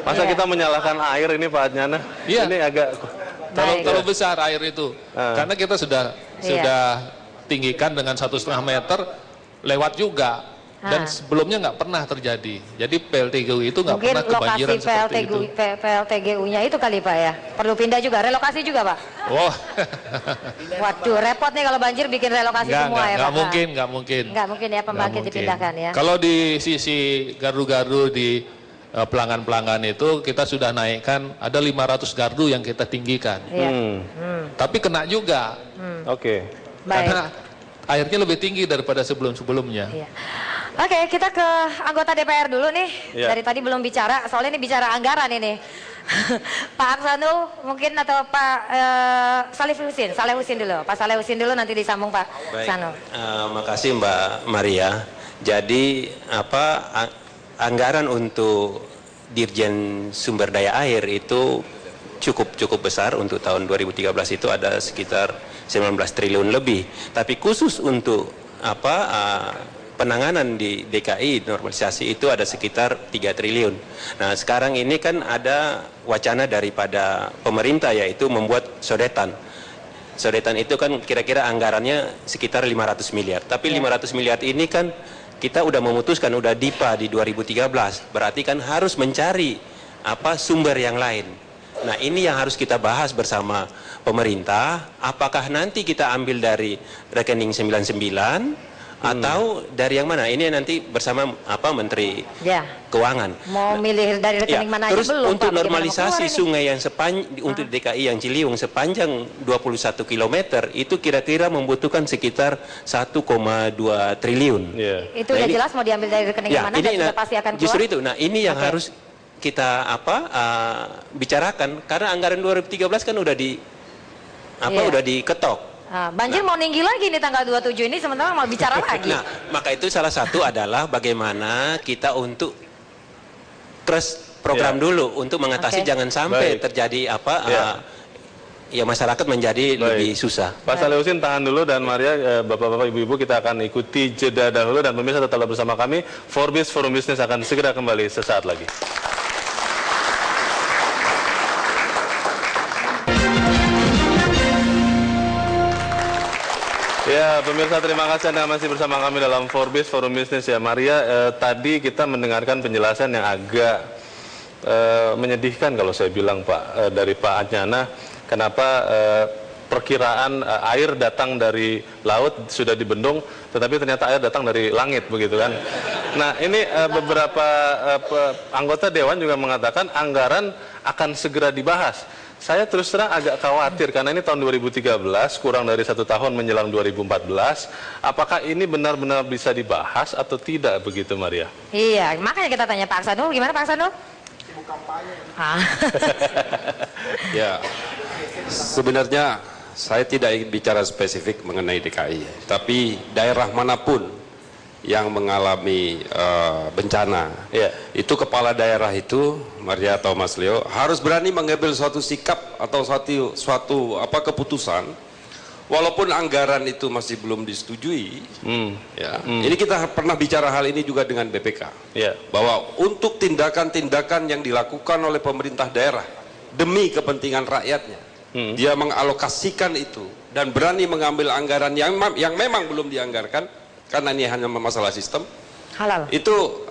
Masa kita menyalahkan air ini Pak Adnyana? Ini agak terlalu besar air itu. Karena kita sudah tinggikan dengan 1,5 meter lewat juga. Dan sebelumnya nggak pernah terjadi. Jadi PLTGU itu nggak pernah kebanjiran seperti itu. Mungkin lokasi PLTGU-nya itu kali Pak ya? Perlu pindah juga, relokasi juga Pak? Waduh, repot nih kalau banjir bikin relokasi semua ya Pak? Nggak mungkin. Nggak mungkin ya pembangkit dipindahkan ya? Kalau di sisi gardu-gardu di pelanggan-pelanggan itu kita sudah naikkan, ada 500 gardu yang kita tinggikan. Tapi kena juga. Karena airnya lebih tinggi daripada sebelum-sebelumnya. Oke, kita ke anggota DPR dulu nih. Dari tadi belum bicara, soalnya ini bicara anggaran ini. Pak Aksanul mungkin atau Pak Saleh Husin dulu. Pak Saleh Husin dulu, nanti disambung Pak Aksanul. Makasih Mbak Maria. Jadi anggaran untuk Dirjen Sumber Daya Air itu cukup besar. Untuk tahun 2013 itu ada sekitar 19 triliun lebih. Tapi khusus untuk penanganan di DKI normalisasi itu ada sekitar 3 triliun. Nah sekarang ini kan ada wacana daripada pemerintah yaitu membuat sodetan. Sodetan itu kan kira-kira anggarannya sekitar 500 miliar. Tapi 500 miliar ini kan kita udah memutuskan, udah DIPA di 2013. Berarti kan harus mencari sumber yang lain. Nah ini yang harus kita bahas bersama pemerintah. Apakah nanti kita ambil dari rekening 99 atau dari yang mana? Ini nanti bersama Menteri Keuangan. Mau milih dari rekening mana terus aja belum untuk Pak, normalisasi sungai yang untuk DKI yang Ciliwung sepanjang 21 km itu kira-kira membutuhkan sekitar 1,2 triliun. Itu udah jelas mau diambil dari rekening mana dan sudah pasti akan keluar. Justru itu. Nah ini yang harus kita bicarakan, karena anggaran 2013 kan udah udah diketok. Banjir mau tinggi lagi nih tanggal 27 ini, sementara mau bicara lagi. Nah, maka itu salah satu adalah bagaimana kita untuk crash program dulu untuk mengatasi jangan sampai terjadi masyarakat menjadi lebih susah. Pak Saleh Husin tahan dulu, dan Maria, bapak-bapak, ibu-ibu, kita akan ikuti jeda dahulu, dan pemirsa tetaplah bersama kami. Forbes Forum Bisnis akan segera kembali sesaat lagi. Ya, pemirsa, terima kasih Anda masih bersama kami dalam Forbes Forum Bisnis ya. Maria, tadi kita mendengarkan penjelasan yang agak menyedihkan kalau saya bilang Pak, dari Pak Adnyana, kenapa perkiraan air datang dari laut sudah dibendung, tetapi ternyata air datang dari langit, begitu kan. Nah, ini beberapa anggota Dewan juga mengatakan anggaran akan segera dibahas. Saya terus terang agak khawatir karena ini tahun 2013, kurang dari 1 tahun menjelang 2014. Apakah ini benar-benar bisa dibahas atau tidak, begitu Maria? Iya, makanya kita tanya Pak Aksanul. Gimana Pak Aksanul? Sibuk kampanye. Ya, sebenarnya saya tidak ingin bicara spesifik mengenai DKI, tapi daerah manapun yang mengalami bencana, itu kepala daerah itu, Maria atau Mas Leo, harus berani mengambil suatu sikap atau suatu keputusan, walaupun anggaran itu masih belum disetujui. Ini kita pernah bicara hal ini juga dengan BPK, bahwa untuk tindakan-tindakan yang dilakukan oleh pemerintah daerah demi kepentingan rakyatnya, dia mengalokasikan itu dan berani mengambil anggaran yang memang belum dianggarkan. Karena ini hanya masalah sistem, halal. Itu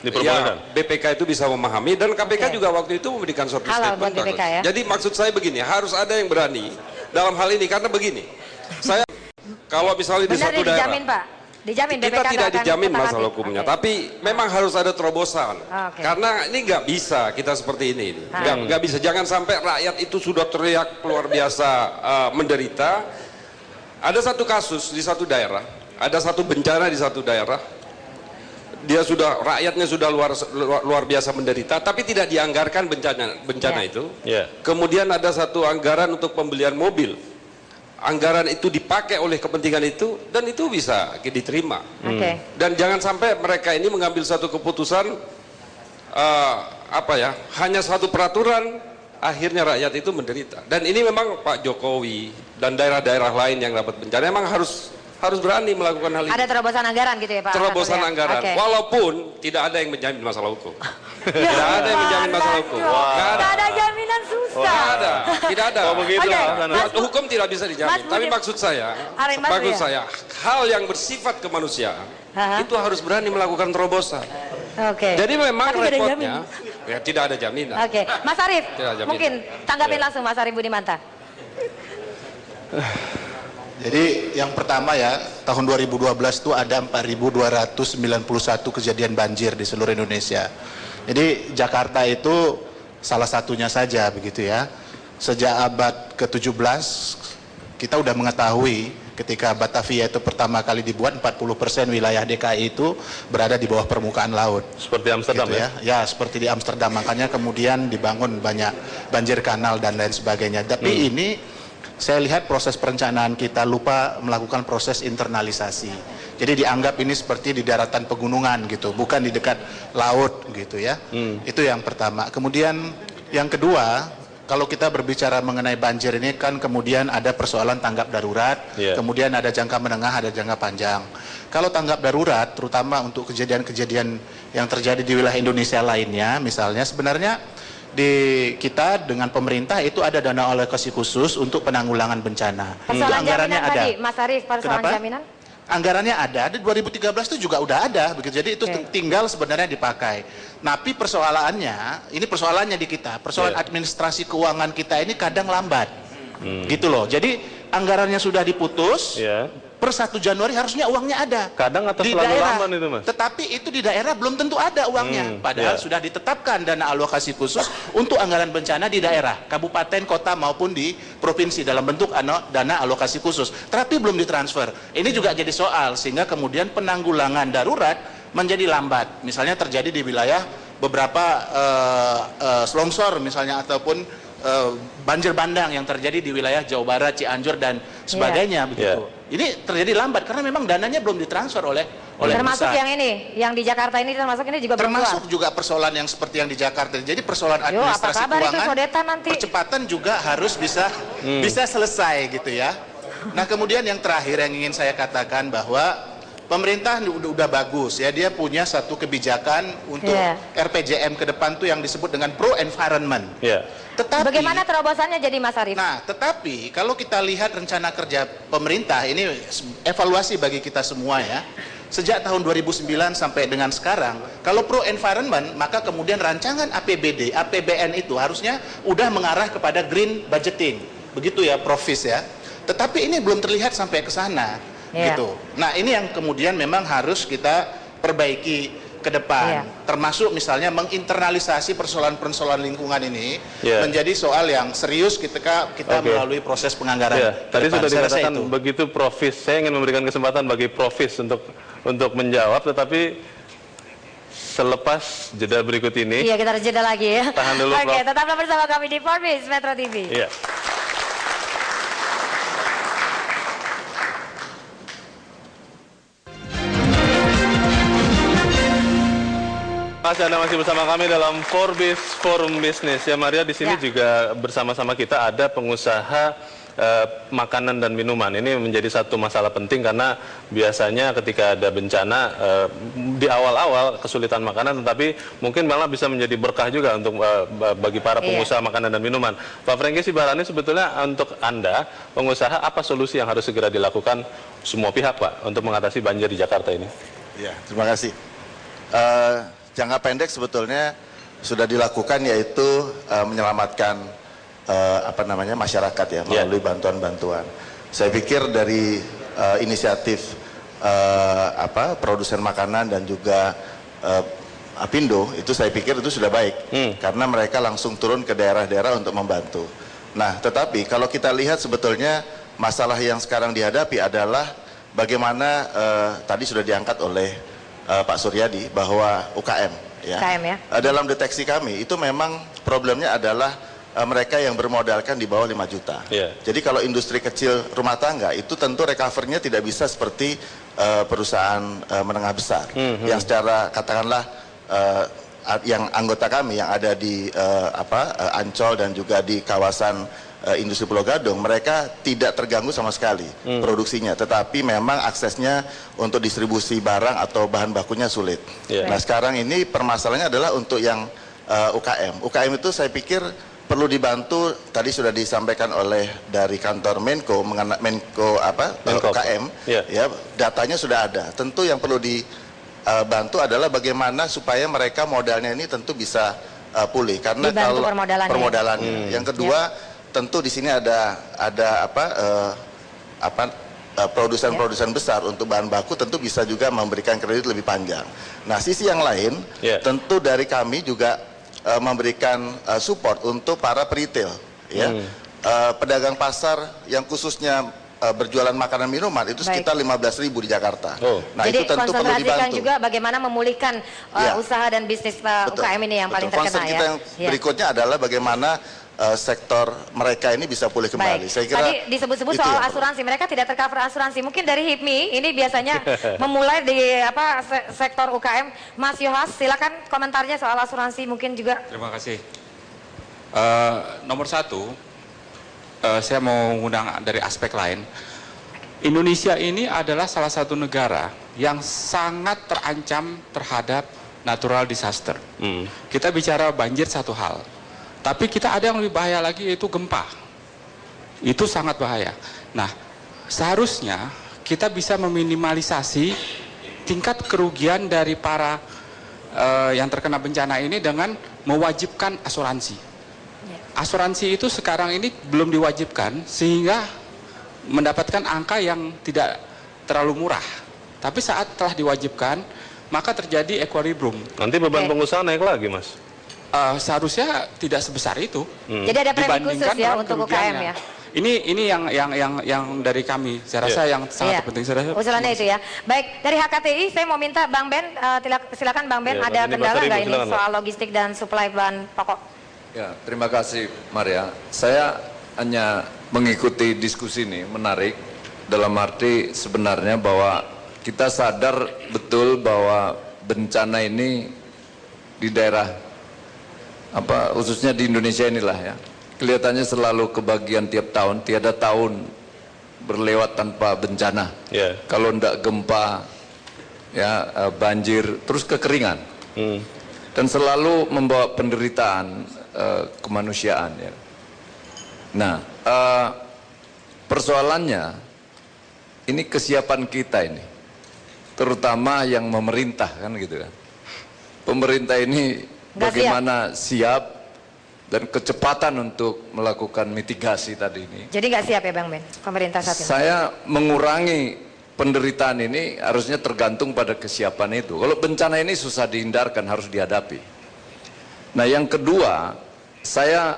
ya, BPK itu bisa memahami dan KPK juga waktu itu memberikan suatu statement. BPK, ya? Jadi maksud saya begini, harus ada yang berani dalam hal ini karena begini. Saya kalau misalnya di suatu daerah, dijamin, Pak. Dijamin, kita BPK tidak dijamin masalah hukumnya, tapi memang harus ada terobosan. Karena ini nggak bisa kita seperti ini. Nggak bisa. Jangan sampai rakyat itu sudah teriak luar biasa menderita. Ada satu kasus di satu daerah. Ada satu bencana di satu daerah, rakyatnya sudah luar biasa menderita, tapi tidak dianggarkan bencana itu. Kemudian ada satu anggaran untuk pembelian mobil, anggaran itu dipakai oleh kepentingan itu dan itu bisa diterima. Dan jangan sampai mereka ini mengambil satu keputusan hanya satu peraturan, akhirnya rakyat itu menderita. Dan ini memang Pak Jokowi dan daerah-daerah lain yang dapat bencana memang harus berani melakukan hal ini. Ada terobosan anggaran gitu ya Pak? Terobosan anggaran, walaupun tidak ada yang menjamin masalah hukum. Tidak ada yang menjamin masalah hukum. Tidak ada jaminan, susah. Tidak ada, tidak ada. Hukum tidak bisa dijamin. Tapi maksud saya, hal yang bersifat kemanusiaan itu harus berani melakukan terobosan. Jadi memang repotnya, ya tidak ada jaminan. Mas Arief, mungkin tanggapin langsung Mas Arief Budimanta. Jadi yang pertama ya, tahun 2012 itu ada 4.291 kejadian banjir di seluruh Indonesia. Jadi Jakarta itu salah satunya saja begitu ya. Sejak abad ke-17 kita udah mengetahui ketika Batavia itu pertama kali dibuat, 40% wilayah DKI itu berada di bawah permukaan laut. Seperti Amsterdam gitu ya? Ya, seperti di Amsterdam. Makanya kemudian dibangun banyak banjir kanal dan lain sebagainya. Tapi ini saya lihat proses perencanaan kita lupa melakukan proses internalisasi. Jadi dianggap ini seperti di daratan pegunungan gitu, bukan di dekat laut gitu ya. Itu yang pertama. Kemudian yang kedua, kalau kita berbicara mengenai banjir ini kan kemudian ada persoalan tanggap darurat, kemudian ada jangka menengah, ada jangka panjang. Kalau tanggap darurat, terutama untuk kejadian-kejadian yang terjadi di wilayah Indonesia lainnya, misalnya sebenarnya di kita dengan pemerintah itu ada dana alokasi khusus untuk penanggulangan bencana. Persoalan anggarannya jaminan ada. tadi, Mas Arief, persoalan jaminan? Anggarannya ada, di 2013 itu juga udah ada, begitu. Jadi itu tinggal sebenarnya dipakai. Tapi persoalannya, ini persoalannya di kita, persoalan administrasi keuangan kita ini kadang lambat, gitu loh. Jadi anggarannya sudah diputus. Per 1 Januari harusnya uangnya ada. Kadang atas di terlalu daerah. lama itu Mas. Tetapi itu di daerah belum tentu ada uangnya. Padahal sudah ditetapkan dana alokasi khusus untuk anggaran bencana di daerah, kabupaten, kota maupun di provinsi dalam bentuk dana alokasi khusus. Tetapi belum ditransfer. Ini juga jadi soal sehingga kemudian penanggulangan darurat menjadi lambat. Misalnya terjadi di wilayah beberapa longsor misalnya ataupun banjir bandang yang terjadi di wilayah Jawa Barat, Cianjur dan sebagainya begitu. Ini terjadi lambat karena memang dananya belum ditransfer oleh termasuk pusat. yang ini, yang di Jakarta ini termasuk ini juga termasuk juga persoalan yang seperti yang di Jakarta. Jadi persoalan administrasi keuangan, percepatan juga harus bisa selesai gitu ya. Nah kemudian yang terakhir yang ingin saya katakan bahwa pemerintah udah bagus ya, dia punya satu kebijakan untuk RPJM ke depan tuh yang disebut dengan pro environment. Tetapi bagaimana terobosannya jadi Mas Arief? Nah, tetapi kalau kita lihat rencana kerja pemerintah ini evaluasi bagi kita semua ya. Sejak tahun 2009 sampai dengan sekarang, kalau pro environment, maka kemudian rancangan APBD, APBN itu harusnya udah mengarah kepada green budgeting. Begitu ya, Prof. ya. Tetapi ini belum terlihat sampai ke sana. Gitu. Nah, ini yang kemudian memang harus kita perbaiki ke depan. Termasuk misalnya menginternalisasi persoalan-persoalan lingkungan ini menjadi soal yang serius ketika kita melalui proses penganggaran. Tadi sudah dikatakan begitu, Prof. Saya ingin memberikan kesempatan bagi Prof. untuk menjawab, tetapi selepas jeda berikut ini. Iya, kita jeda lagi ya. Tahan dulu, Prof. Oke, tetaplah bersama kami di Forbes Metro TV. Iya. Anda masih bersama kami dalam Forbes Forum Business. Ya, Maria, di sini juga bersama-sama kita ada pengusaha makanan dan minuman. Ini menjadi satu masalah penting karena biasanya ketika ada bencana di awal-awal kesulitan makanan, tetapi mungkin malah bisa menjadi berkah juga untuk bagi para pengusaha makanan dan minuman. Pak Franky Sibarani, sebetulnya untuk Anda, pengusaha, apa solusi yang harus segera dilakukan semua pihak, Pak, untuk mengatasi banjir di Jakarta ini? Ya, terima kasih. Jangka pendek sebetulnya sudah dilakukan, yaitu menyelamatkan masyarakat ya melalui bantuan-bantuan. Saya pikir dari inisiatif produsen makanan dan juga Apindo itu, saya pikir itu sudah baik karena mereka langsung turun ke daerah-daerah untuk membantu. Nah, tetapi kalau kita lihat sebetulnya masalah yang sekarang dihadapi adalah bagaimana tadi sudah diangkat oleh Pak Suryadi bahwa UKM ya. Dalam deteksi kami itu memang problemnya adalah mereka yang bermodalkan di bawah 5 juta. Jadi kalau industri kecil rumah tangga itu tentu recovernya tidak bisa seperti perusahaan menengah besar yang secara katakanlah yang anggota kami yang ada di Ancol dan juga di kawasan industri Pulau Gadung, mereka tidak terganggu sama sekali produksinya, tetapi memang aksesnya untuk distribusi barang atau bahan bakunya sulit. Nah, sekarang ini permasalahannya adalah untuk yang UKM. UKM itu saya pikir perlu dibantu, tadi sudah disampaikan oleh dari kantor Menko mengenai Menko UKM, ya, datanya sudah ada. Tentu yang perlu dibantu adalah bagaimana supaya mereka modalnya ini tentu bisa pulih karena dibantu kalau permodalannya. Yang kedua, tentu di sini ada produsen-produsen besar untuk bahan baku tentu bisa juga memberikan kredit lebih panjang. Nah, sisi yang lain tentu dari kami juga memberikan support untuk para peritel, ya, pedagang pasar yang khususnya berjualan makanan minuman itu sekitar 15.000 di Jakarta. Nah, jadi itu tentu perlu dibantu. juga bagaimana memulihkan usaha dan bisnis UKM ini yang paling terkena. Konsep kita yang berikutnya adalah bagaimana sektor mereka ini bisa pulih kembali. Saya kira tadi disebut-sebut soal asuransi, mereka tidak tercover asuransi. Mungkin dari HIPMI ini biasanya memulai di sektor UKM. Mas Yohas, silakan komentarnya soal asuransi mungkin juga. Terima kasih. Nomor satu, saya mau mengundang dari aspek lain. Indonesia ini adalah salah satu negara yang sangat terancam terhadap natural disaster. Kita bicara banjir satu hal. Tapi kita ada yang lebih bahaya lagi, yaitu gempa. Itu sangat bahaya. Nah, seharusnya kita bisa meminimalisasi tingkat kerugian dari para yang terkena bencana ini dengan mewajibkan asuransi. Asuransi itu sekarang ini belum diwajibkan sehingga mendapatkan angka yang tidak terlalu murah. Tapi saat telah diwajibkan, maka terjadi equilibrium. Nanti beban pengusaha naik lagi, Mas. Seharusnya tidak sebesar itu. Jadi ada premi khusus ya untuk UKM ya. Ini yang dari kami, saya rasa yang sangat penting. Usulannya itu ya. Baik, dari HKTI saya mau minta Bang Ben, silakan Bang Ben, ada kendala nggak ini soal logistik dan suplai bahan pokok? Ya, terima kasih Maria. Saya hanya mengikuti diskusi ini, menarik dalam arti sebenarnya bahwa kita sadar betul bahwa bencana ini di daerah khususnya di Indonesia inilah ya, kelihatannya selalu kebagian tiap tahun, tiada tahun berlewat tanpa bencana. Kalau tidak gempa, ya banjir terus kekeringan dan selalu membawa penderitaan kemanusiaan ya. Nah persoalannya ini kesiapan kita ini, terutama yang memerintah kan gitu kan. Pemerintah ini bagaimana siap dan kecepatan untuk melakukan mitigasi tadi ini. Jadi nggak siap ya Bang Ben, pemerintah saat ini? Saya mengurangi penderitaan ini harusnya tergantung pada kesiapan itu. Kalau bencana ini susah dihindarkan, harus dihadapi. Nah yang kedua, saya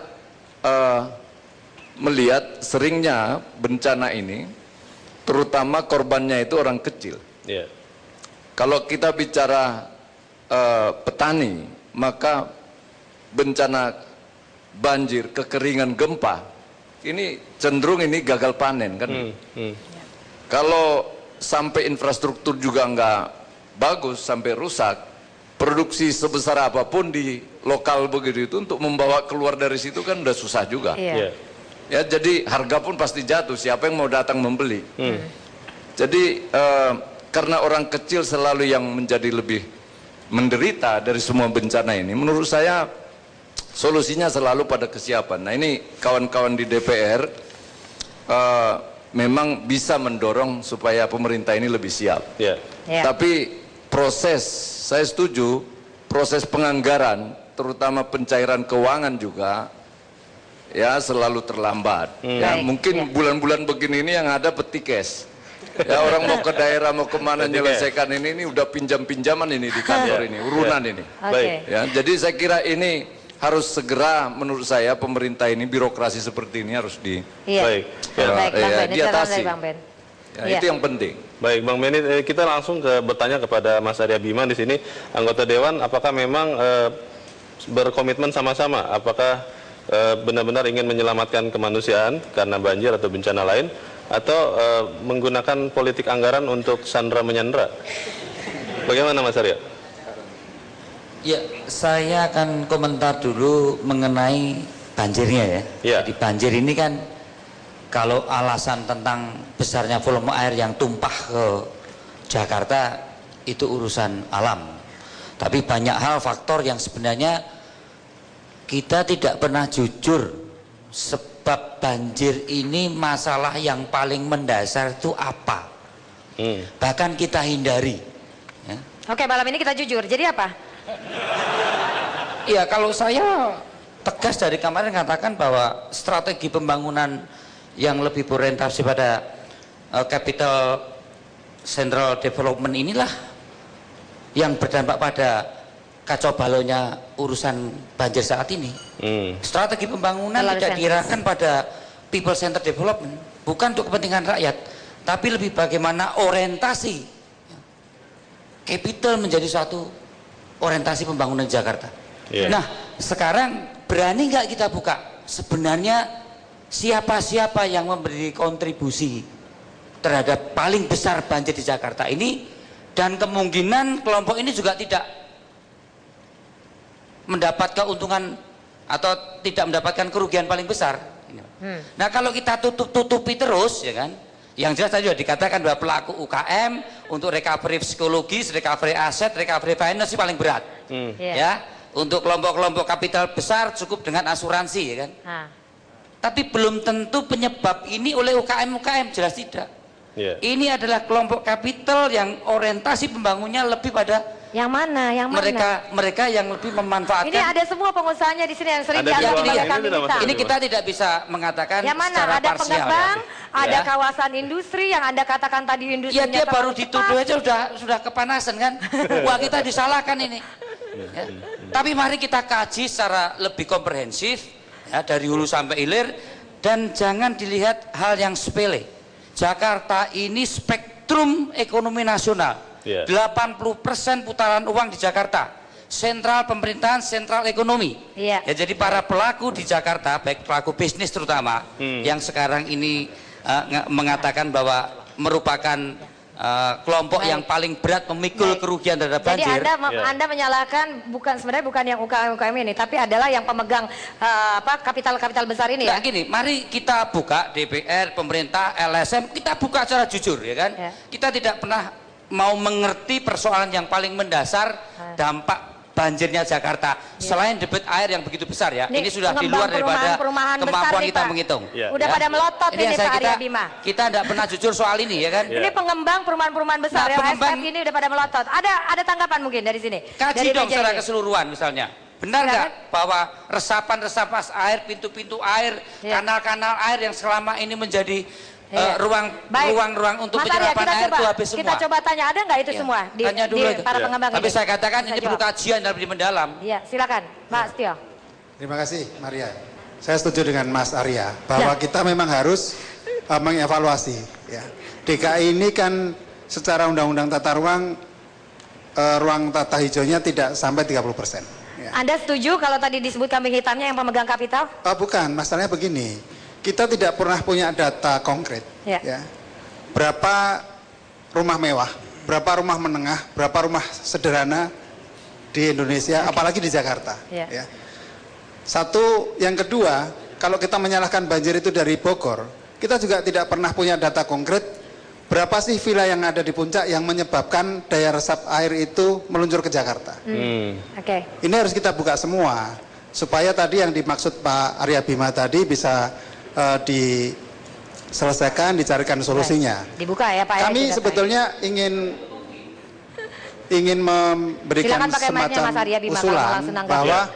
melihat seringnya bencana ini, terutama korbannya itu orang kecil. Yeah. Kalau kita bicara petani, maka bencana banjir, kekeringan, gempa, ini cenderung ini gagal panen kan. Kalau sampai infrastruktur juga nggak bagus, sampai rusak, produksi sebesar apapun di lokal begitu itu untuk membawa keluar dari situ kan udah susah juga. Ya, jadi harga pun pasti jatuh, siapa yang mau datang membeli. Jadi karena orang kecil selalu yang menjadi lebih menderita dari semua bencana ini, menurut saya solusinya selalu pada kesiapan. Nah ini kawan-kawan di DPR memang bisa mendorong supaya pemerintah ini lebih siap. Tapi proses, saya setuju, proses penganggaran, terutama pencairan keuangan juga, ya selalu terlambat. Ya, mungkin bulan-bulan begini ini yang ada peti cash. Ya orang mau ke daerah, mau kemana menyelesaikan ini udah pinjam-pinjaman ini di kantor ini, urunan ini. Ya, jadi saya kira ini harus segera, menurut saya pemerintah ini, birokrasi seperti ini harus diatasi. Ya, itu yang penting. Baik, Bang Benny, kita langsung bertanya kepada Mas Arya Bima di sini, anggota Dewan, apakah memang berkomitmen sama-sama? Apakah benar-benar ingin menyelamatkan kemanusiaan karena banjir atau bencana lain, atau menggunakan politik anggaran untuk sandra menyandra? Bagaimana Mas Arya? Ya, saya akan komentar dulu mengenai banjirnya ya. Jadi banjir ini kan kalau alasan tentang besarnya volume air yang tumpah ke Jakarta itu urusan alam. Tapi banyak hal faktor yang sebenarnya kita tidak pernah jujur, sebab banjir ini masalah yang paling mendasar itu apa. Bahkan kita hindari. Ya. Oke, malam ini kita jujur, jadi apa? Ya kalau saya tegas dari kemarin katakan bahwa strategi pembangunan yang lebih berorientasi pada capital central development inilah yang berdampak pada kacau balaunya urusan banjir saat ini. Strategi pembangunan tidak diarahkan pada people center development, bukan untuk kepentingan rakyat, tapi lebih bagaimana orientasi capital menjadi suatu orientasi pembangunan Jakarta. Nah sekarang berani nggak kita buka sebenarnya siapa-siapa yang memberi kontribusi terhadap paling besar banjir di Jakarta ini, dan kemungkinan kelompok ini juga tidak mendapat keuntungan atau tidak mendapatkan kerugian paling besar. Nah kalau kita tutupi terus ya kan, yang jelas tadi sudah dikatakan bahwa pelaku UKM untuk recovery psikologis, recovery aset, recovery finance paling berat. Ya, untuk kelompok-kelompok kapital besar cukup dengan asuransi ya kan. Tapi belum tentu penyebab ini oleh UKM-UKM, jelas tidak. Ini adalah kelompok kapital yang orientasi pembangunnya lebih pada yang mana? Mereka yang lebih memanfaatkan. Ini ada semua pengusahanya di sini yang sering dialami. Ini kita tidak bisa mengatakan yang mana? Secara ada parsial, pengembang, ya. Ada kawasan industri yang Anda katakan tadi industri. Ya dia baru dituduh aja sudah kepanasan kan. Wah kita disalahkan ini. Ya. Tapi mari kita kaji secara lebih komprehensif ya, dari hulu sampai hilir, dan jangan dilihat hal yang sepele. Jakarta ini spektrum ekonomi nasional. 80% putaran uang di Jakarta, sentral pemerintahan, sentral ekonomi. Ya, jadi para pelaku di Jakarta, baik pelaku bisnis terutama, yang sekarang ini mengatakan bahwa merupakan kelompok yang paling berat memikul kerugian terhadap banjir. Jadi Anda menyalahkan sebenarnya bukan yang UKM ini, tapi adalah yang pemegang kapital besar ini ya. Gini, mari kita buka DPR, pemerintah, LSM, kita buka secara jujur ya kan. Kita tidak pernah mau mengerti persoalan yang paling mendasar dampak banjirnya Jakarta. Selain debit air yang begitu besar ya, ini sudah di luar daripada kemampuan kita menghitung. Udah pada melotot ini Pak Arya Bima. Kita tidak pernah jujur soal ini ya kan. Ini pengembang perumahan-perumahan besar ya, ASF ini udah pada melotot. Ada tanggapan mungkin dari sini? Kaji dong secara keseluruhan misalnya. Benar nggak bahwa resapan-resapan air, pintu-pintu air, kanal-kanal air yang selama ini menjadi ruang-ruang untuk penyerapan air itu habis semua. Kita coba tanya, ada nggak itu semua di para pengembang ini? Tapi saya katakan ini coba. perlu kajian dan lebih mendalam. Iya, silakan Pak Setio. Terima kasih Maria. Saya setuju dengan Mas Arya bahwa kita memang harus mengevaluasi. Ya. DKI ini kan secara undang-undang tata ruang, ruang tata hijaunya tidak sampai 30%. Ya. Anda setuju kalau tadi disebut kambing hitamnya yang pemegang kapital? Bukan, masalahnya begini. Kita tidak pernah punya data konkret. Ya. Berapa rumah mewah, berapa rumah menengah, berapa rumah sederhana di Indonesia, apalagi di Jakarta. Ya. Satu, yang kedua, kalau kita menyalahkan banjir itu dari Bogor, kita juga tidak pernah punya data konkret berapa sih villa yang ada di puncak yang menyebabkan daya resap air itu meluncur ke Jakarta. Ini harus kita buka semua, supaya tadi yang dimaksud Pak Arya Bima tadi bisa diselesaikan, dicarikan solusinya. Dibuka ya Pak. Kami sebetulnya ingin memberikan semacam usulan bahwa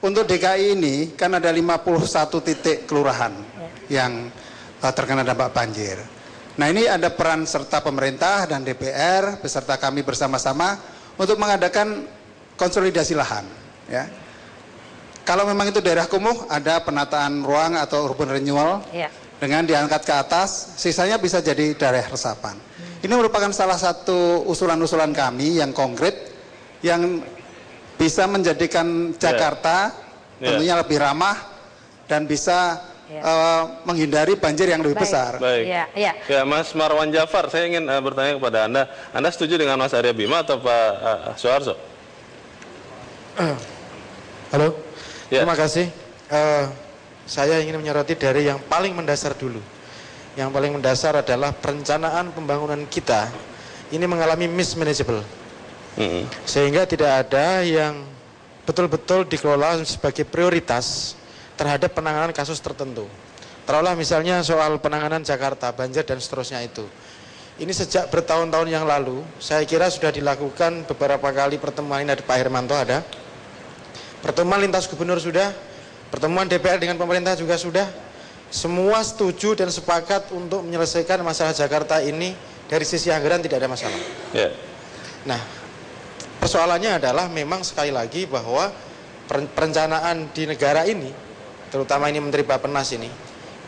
untuk DKI ini kan ada 51 titik kelurahan yang terkena dampak banjir. Nah ini ada peran serta pemerintah dan DPR beserta kami bersama-sama untuk mengadakan konsolidasi lahan. Ya. Kalau memang itu daerah kumuh, ada penataan ruang atau urban renewal dengan diangkat ke atas, sisanya bisa jadi daerah resapan. Ini merupakan salah satu usulan-usulan kami yang konkret, yang bisa menjadikan Jakarta tentunya lebih ramah dan bisa menghindari banjir yang lebih besar. Baik. Ya, Mas Marwan Jafar, saya ingin bertanya kepada Anda setuju dengan Mas Arya Bima atau Pak Soeharto? Halo. Terima kasih. Saya ingin menyoroti dari yang paling mendasar dulu. Yang paling mendasar adalah perencanaan pembangunan kita ini mengalami mismanageable. Sehingga tidak ada yang betul-betul dikelola sebagai prioritas terhadap penanganan kasus tertentu. Taruhlah misalnya soal penanganan Jakarta, banjir dan seterusnya itu. Ini sejak bertahun-tahun yang lalu, saya kira sudah dilakukan beberapa kali pertemuan. Ini ada Pak Hermanto ada. Pertemuan lintas gubernur sudah, pertemuan DPR dengan pemerintah juga sudah. Semua setuju dan sepakat untuk menyelesaikan masalah Jakarta ini dari sisi anggaran tidak ada masalah. Nah, persoalannya adalah memang sekali lagi bahwa perencanaan di negara ini, terutama ini Menteri Bappenas ini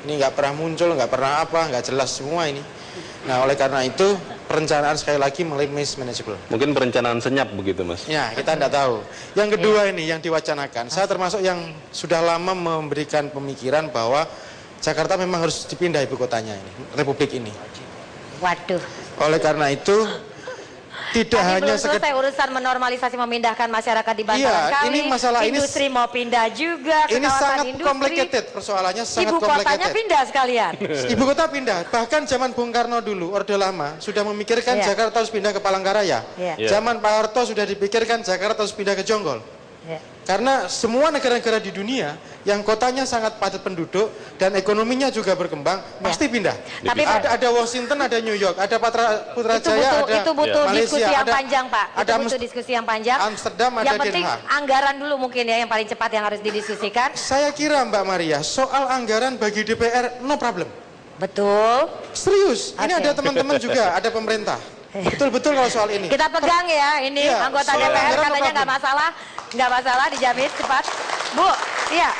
nggak pernah muncul, nggak pernah apa, nggak jelas semua ini. Nah, oleh karena itu perencanaan sekali lagi mulai mismanageable. Mungkin perencanaan senyap begitu, Mas? Ya, kita tidak tahu. Yang kedua ini yang diwacanakan, saya termasuk yang sudah lama memberikan pemikiran bahwa Jakarta memang harus dipindah ibu kotanya ini, Republik ini. Waduh. Oleh karena itu tidak Tadi hanya belum selesai urusan menormalisasi memindahkan masyarakat di bantaran kali. Ini masalah industri mau pindah juga. Ini sangat complicated persoalannya, sangat ibu kotanya pindah sekalian. Ibu kota pindah. Bahkan zaman Bung Karno dulu, Orde Lama sudah memikirkan Jakarta harus pindah ke Palangkaraya. Zaman Pak Harto sudah dipikirkan Jakarta harus pindah ke Jonggol. Karena semua negara-negara di dunia yang kotanya sangat padat penduduk dan ekonominya juga berkembang pasti pindah. Tapi ada Washington, ada New York, ada Putrajaya, ada itu butuh Malaysia, diskusi yang ada, panjang, Pak. Itu butuh diskusi yang panjang. Amsterdam, ada yang penting Den Haag. anggaran dulu mungkin ya yang paling cepat yang harus didiskusikan. Saya kira Mbak Maria, soal anggaran bagi DPR no problem. Betul. Serius, ini ada teman-teman juga, ada pemerintah. Betul-betul kalau soal ini. Kita pegang ya, ini anggota DPR katanya nggak masalah, dijamin cepat. Bu, iya.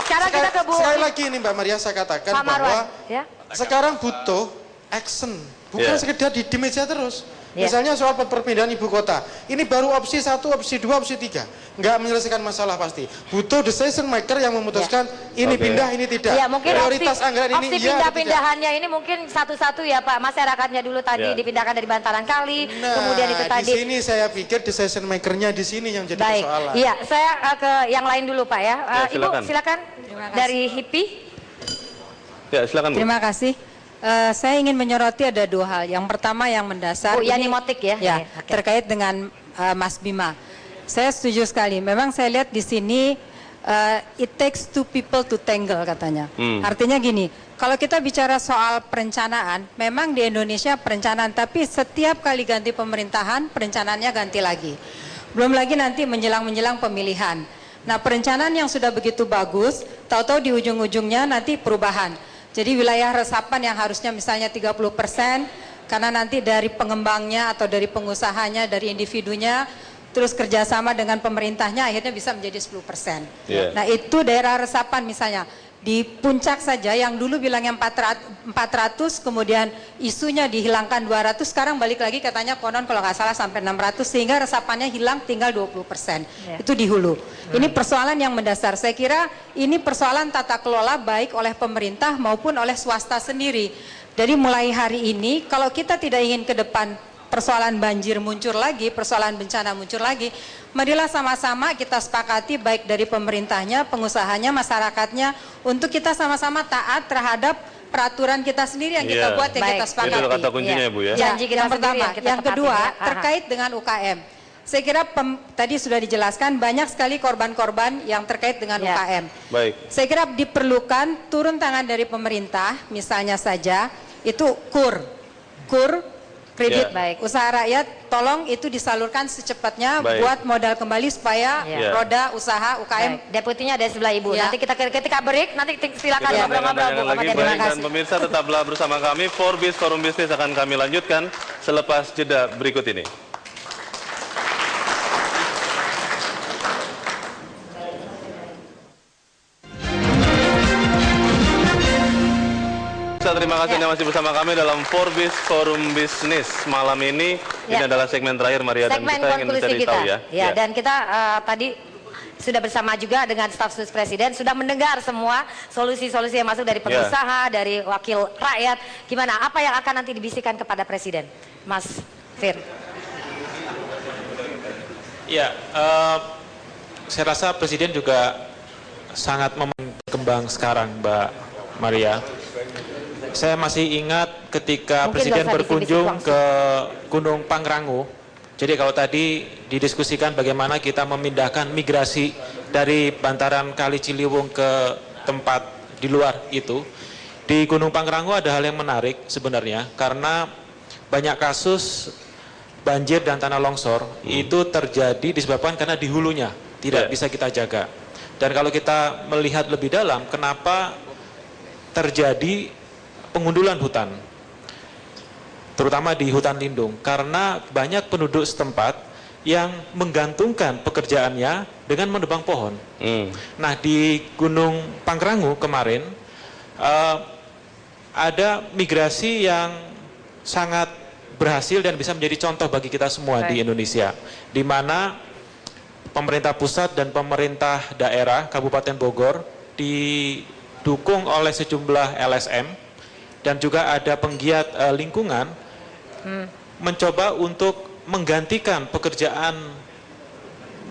Sekarang kita ke Bu. Sekali lagi ini Mbak Maria saya katakan Pak Marwan, bahwa sekarang butuh action, bukan sekedar di meja terus. Misalnya soal perpindahan ibu kota, ini baru opsi 1, opsi 2, opsi 3, nggak menyelesaikan masalah pasti. Butuh decision maker yang memutuskan ini pindah, ini tidak. Ya, mungkin prioritas anggaran ini opsi pindah-pindahannya ini mungkin satu-satu ya Pak, masyarakatnya dulu tadi dipindahkan dari bantaran kali, kemudian itu tadi. Di sini saya pikir decision makernya di sini yang jadi persoalan. Iya, saya ke yang lain dulu Pak ya. Ibu silakan dari HIPI. Ya, silakan Bu. Terima kasih. Saya ingin menyoroti ada dua hal. Yang pertama yang mendasar. Bu Yani Motik ya. Ya, Oke. terkait dengan Mas Bima. Saya setuju sekali. Memang saya lihat di sini it takes two people to tangle katanya. Artinya gini, kalau kita bicara soal perencanaan, memang di Indonesia perencanaan, tapi setiap kali ganti pemerintahan, perencanaannya ganti lagi. Belum lagi nanti menjelang pemilihan. Nah, perencanaan yang sudah begitu bagus, tahu-tahu di ujung-ujungnya nanti perubahan. Jadi wilayah resapan yang harusnya misalnya 30%, karena nanti dari pengembangnya atau dari pengusahanya, dari individunya, terus kerjasama dengan pemerintahnya akhirnya bisa menjadi 10%. Yeah. Nah itu daerah resapan misalnya, di puncak saja yang dulu bilangnya 400, kemudian isunya dihilangkan 200, sekarang balik lagi katanya konon kalau nggak salah sampai 600, sehingga resapannya hilang tinggal 20%. Itu di hulu. Ini persoalan yang mendasar. Saya kira ini persoalan tata kelola baik oleh pemerintah maupun oleh swasta sendiri. Jadi mulai hari ini kalau kita tidak ingin ke depan persoalan banjir muncul lagi, persoalan bencana muncul lagi, marilah sama-sama kita sepakati baik dari pemerintahnya, pengusahanya, masyarakatnya, untuk kita sama-sama taat terhadap peraturan kita sendiri yang kita buat, yang kita sepakati. Itu kata kuncinya ya Bu ya. Janji kita yang pertama. Yang kedua terkait dengan UKM. Saya kira tadi sudah dijelaskan banyak sekali korban-korban yang terkait dengan UKM. Baik. Saya kira diperlukan turun tangan dari pemerintah, misalnya saja itu KUR kredit usaha rakyat, tolong itu disalurkan secepatnya buat modal kembali supaya roda usaha UKM. Deputinya ada sebelah Ibu. Nanti kita ketika break, nanti silakan ngobrol-ngobrol Bu. Dan pemirsa tetaplah bersama kami. Forbis Forum Bisnis akan kami lanjutkan selepas jeda berikut ini. Terima kasih Anda masih bersama kami dalam Forbis Forum Bisnis malam ini. Ini adalah segmen terakhir Maria, dan kita ingin mencari tahu ya. Dan kita tadi sudah bersama juga dengan staf sus Presiden, sudah mendengar semua solusi-solusi yang masuk dari pengusaha, dari wakil rakyat. Gimana? Apa yang akan nanti dibisikkan kepada Presiden, Mas Fir? Ya, saya rasa Presiden juga sangat berkembang sekarang, Mbak Maria. Saya masih ingat ketika Presiden berkunjung ke Gunung Pangrango. Jadi kalau tadi didiskusikan bagaimana kita memindahkan migrasi dari bantaran Kali Ciliwung ke tempat di luar itu. Di Gunung Pangrango ada hal yang menarik sebenarnya, karena banyak kasus banjir dan tanah longsor itu terjadi disebabkan karena di hulunya tidak bisa kita jaga. Dan kalau kita melihat lebih dalam, kenapa terjadi pengundulan hutan, terutama di hutan lindung, karena banyak penduduk setempat yang menggantungkan pekerjaannya dengan menebang pohon. Nah, di Gunung Pangrango kemarin ada migrasi yang sangat berhasil dan bisa menjadi contoh bagi kita semua di Indonesia, di mana pemerintah pusat dan pemerintah daerah Kabupaten Bogor didukung oleh sejumlah LSM dan juga ada penggiat lingkungan mencoba untuk menggantikan pekerjaan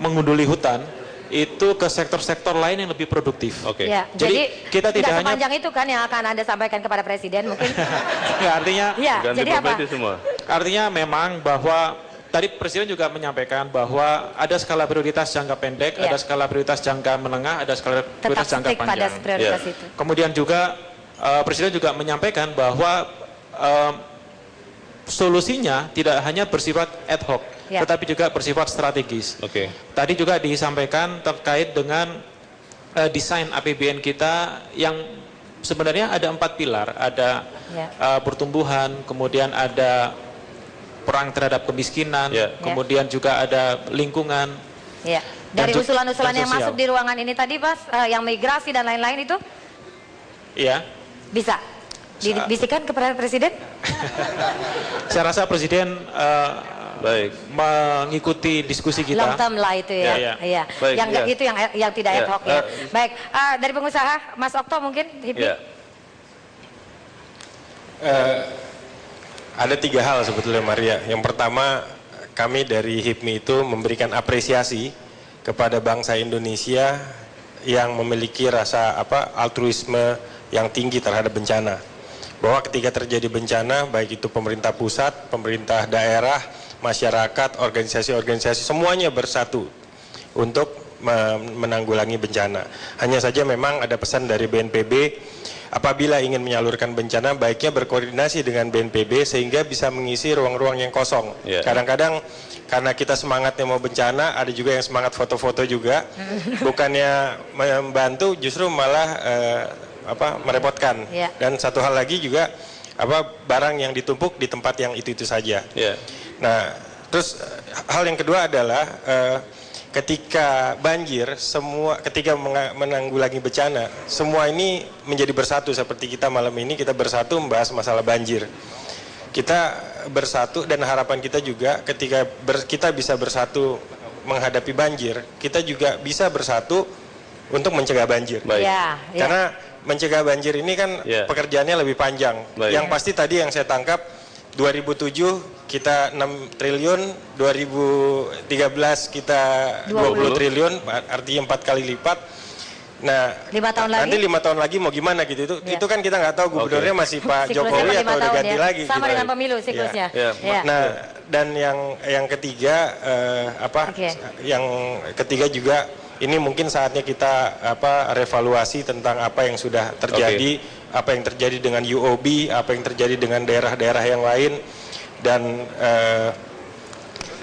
mengunduli hutan itu ke sektor-sektor lain yang lebih produktif. Ya, jadi kita tidak hanya sepanjang itu kan yang akan Anda sampaikan kepada Presiden mungkin. Artinya jadi apa? Artinya memang bahwa tadi Presiden juga menyampaikan bahwa ada skala prioritas jangka pendek, ada skala prioritas jangka menengah, ada skala prioritas jangka panjang. Kemudian juga Presiden juga menyampaikan bahwa solusinya tidak hanya bersifat ad hoc, tetapi juga bersifat strategis. Tadi juga disampaikan terkait dengan desain APBN kita yang sebenarnya ada 4 pilar, ada pertumbuhan, kemudian ada perang terhadap kemiskinan, kemudian juga ada lingkungan. Dari usulan-usulan yang masuk di ruangan ini tadi, Mas, yang migrasi dan lain-lain itu? Bisa dibisikkan kepada Presiden? Saya rasa Presiden mengikuti diskusi kita. Long term lah itu ya. Itu yang tidak ad hoc ya. Baik, dari pengusaha Mas Okto mungkin HIPMI. Ada 3 hal sebetulnya Maria. Yang pertama, kami dari HIPMI itu memberikan apresiasi kepada bangsa Indonesia yang memiliki rasa altruisme yang tinggi terhadap bencana. bahwa ketika terjadi bencana, baik itu pemerintah pusat, pemerintah daerah, masyarakat, organisasi-organisasi, semuanya bersatu untuk menanggulangi bencana. Hanya saja memang ada pesan dari BNPB, apabila ingin menyalurkan bencana, baiknya berkoordinasi dengan BNPB sehingga bisa mengisi ruang-ruang yang kosong. Kadang-kadang karena kita semangatnya mau bencana, ada juga yang semangat foto-foto juga, bukannya membantu justru malah merepotkan. Dan satu hal lagi juga barang yang ditumpuk di tempat yang itu saja. Nah, terus hal yang kedua adalah ketika banjir, ketika menanggulangi bencana, semua ini menjadi bersatu. Seperti kita malam ini, kita bersatu membahas masalah banjir. Kita bersatu dan harapan kita juga ketika kita bisa bersatu menghadapi banjir, kita juga bisa bersatu untuk mencegah banjir. Karena mencegah banjir ini kan pekerjaannya lebih panjang. Yang pasti tadi yang saya tangkap, 2007 kita 6 triliun, 2013 kita 20 triliun, artinya 4 kali lipat. Nah, 5 tahun lagi? Nanti 5 tahun lagi mau gimana gitu, itu kan kita nggak tahu, gubernurnya masih Pak Jokowi atau udah ganti lagi. Sama gitu. Dengan pemilu siklusnya. Nah, dan yang ketiga yang ketiga juga ini mungkin saatnya kita revaluasi tentang apa yang sudah terjadi, apa yang terjadi dengan UOB, apa yang terjadi dengan daerah-daerah yang lain, dan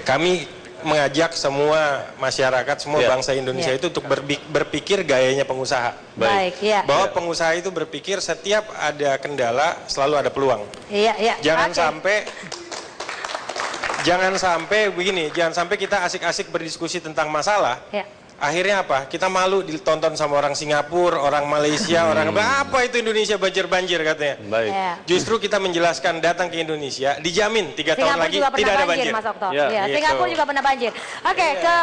kami mengajak semua masyarakat, semua bangsa Indonesia itu untuk berpikir gayanya pengusaha. Bahwa pengusaha itu berpikir setiap ada kendala selalu ada peluang. Jangan sampai begini, jangan sampai kita asik-asik berdiskusi tentang masalah. Akhirnya apa? Kita malu ditonton sama orang Singapura, orang Malaysia, orang apa itu Indonesia banjir-banjir katanya. Justru kita menjelaskan datang ke Indonesia, dijamin 3 tahun lagi tidak ada banjir. Mas Okto. Singapura juga pernah banjir. Oke, ke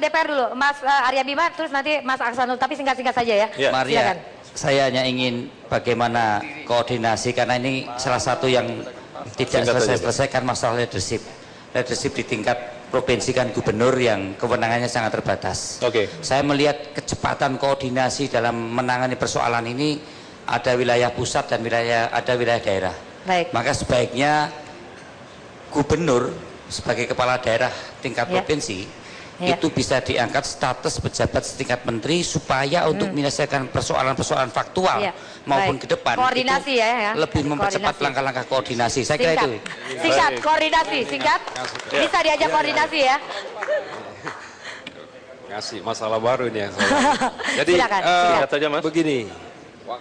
DPR dulu, Mas Arya Bima, terus nanti Mas Aksanul. Tapi singkat-singkat saja ya. Maria, saya hanya ingin bagaimana koordinasi, karena ini salah satu yang tidak selesai-selesaikan masalah leadership. Leadership di tingkat provinsi kan gubernur yang kewenangannya sangat terbatas. Saya melihat kecepatan koordinasi dalam menangani persoalan ini, ada wilayah pusat dan ada wilayah daerah. Maka sebaiknya gubernur sebagai kepala daerah tingkat provinsi itu bisa diangkat status pejabat setingkat menteri supaya untuk menyelesaikan persoalan-persoalan faktual maupun ke depan koordinasi itu lebih mempercepat langkah-langkah koordinasi. Saya kira itu. Singkat, koordinasi, singkat. Bisa diajak koordinasi ya. Ngasih masalah baru ini ya. Jadi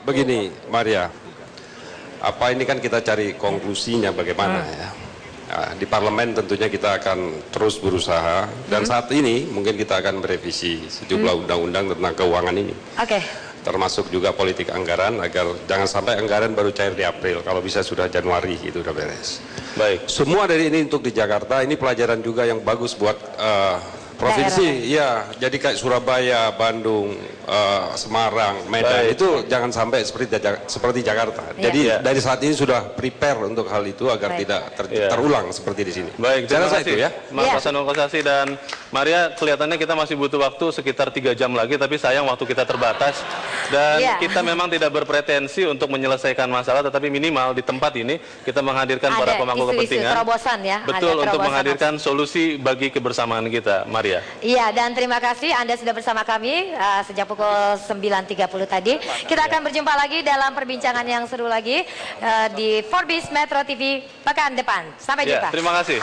begini Maria, ini kan kita cari konklusinya bagaimana ya. Nah, di parlemen tentunya kita akan terus berusaha, dan saat ini mungkin kita akan merevisi sejumlah undang-undang tentang keuangan ini. Termasuk juga politik anggaran, agar jangan sampai anggaran baru cair di April, kalau bisa sudah Januari itu udah beres. Semua dari ini untuk di Jakarta, ini pelajaran juga yang bagus buat provinsi, jadi kayak Surabaya, Bandung, Semarang, Medan, itu jangan sampai seperti Jakarta. Jadi dari saat ini sudah prepare untuk hal itu agar tidak terulang seperti di sini. Terima kasih Mas Hasanul Kossasi dan Maria. Kelihatannya kita masih butuh waktu sekitar 3 jam lagi, tapi sayang waktu kita terbatas dan kita memang tidak berpretensi untuk menyelesaikan masalah, tetapi minimal di tempat ini kita menghadirkan para pemangku kepentingan. Terobosan ya. Betul, untuk menghadirkan solusi bagi kebersamaan kita. Maria. Iya, dan terima kasih Anda sudah bersama kami sejak pukul 9.30 tadi. Kita akan berjumpa lagi dalam perbincangan yang seru lagi di Forbes Metro TV pekan depan. Sampai jumpa. Terima kasih.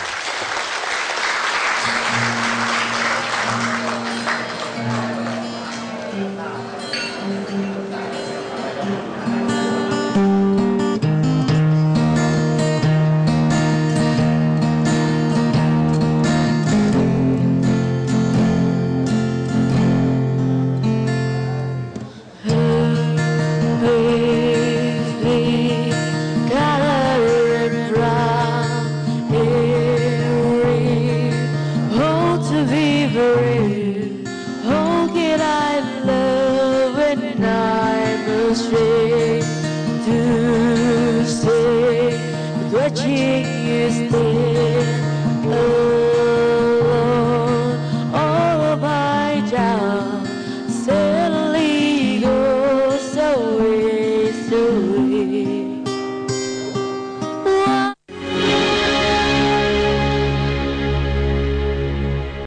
Watching you stay.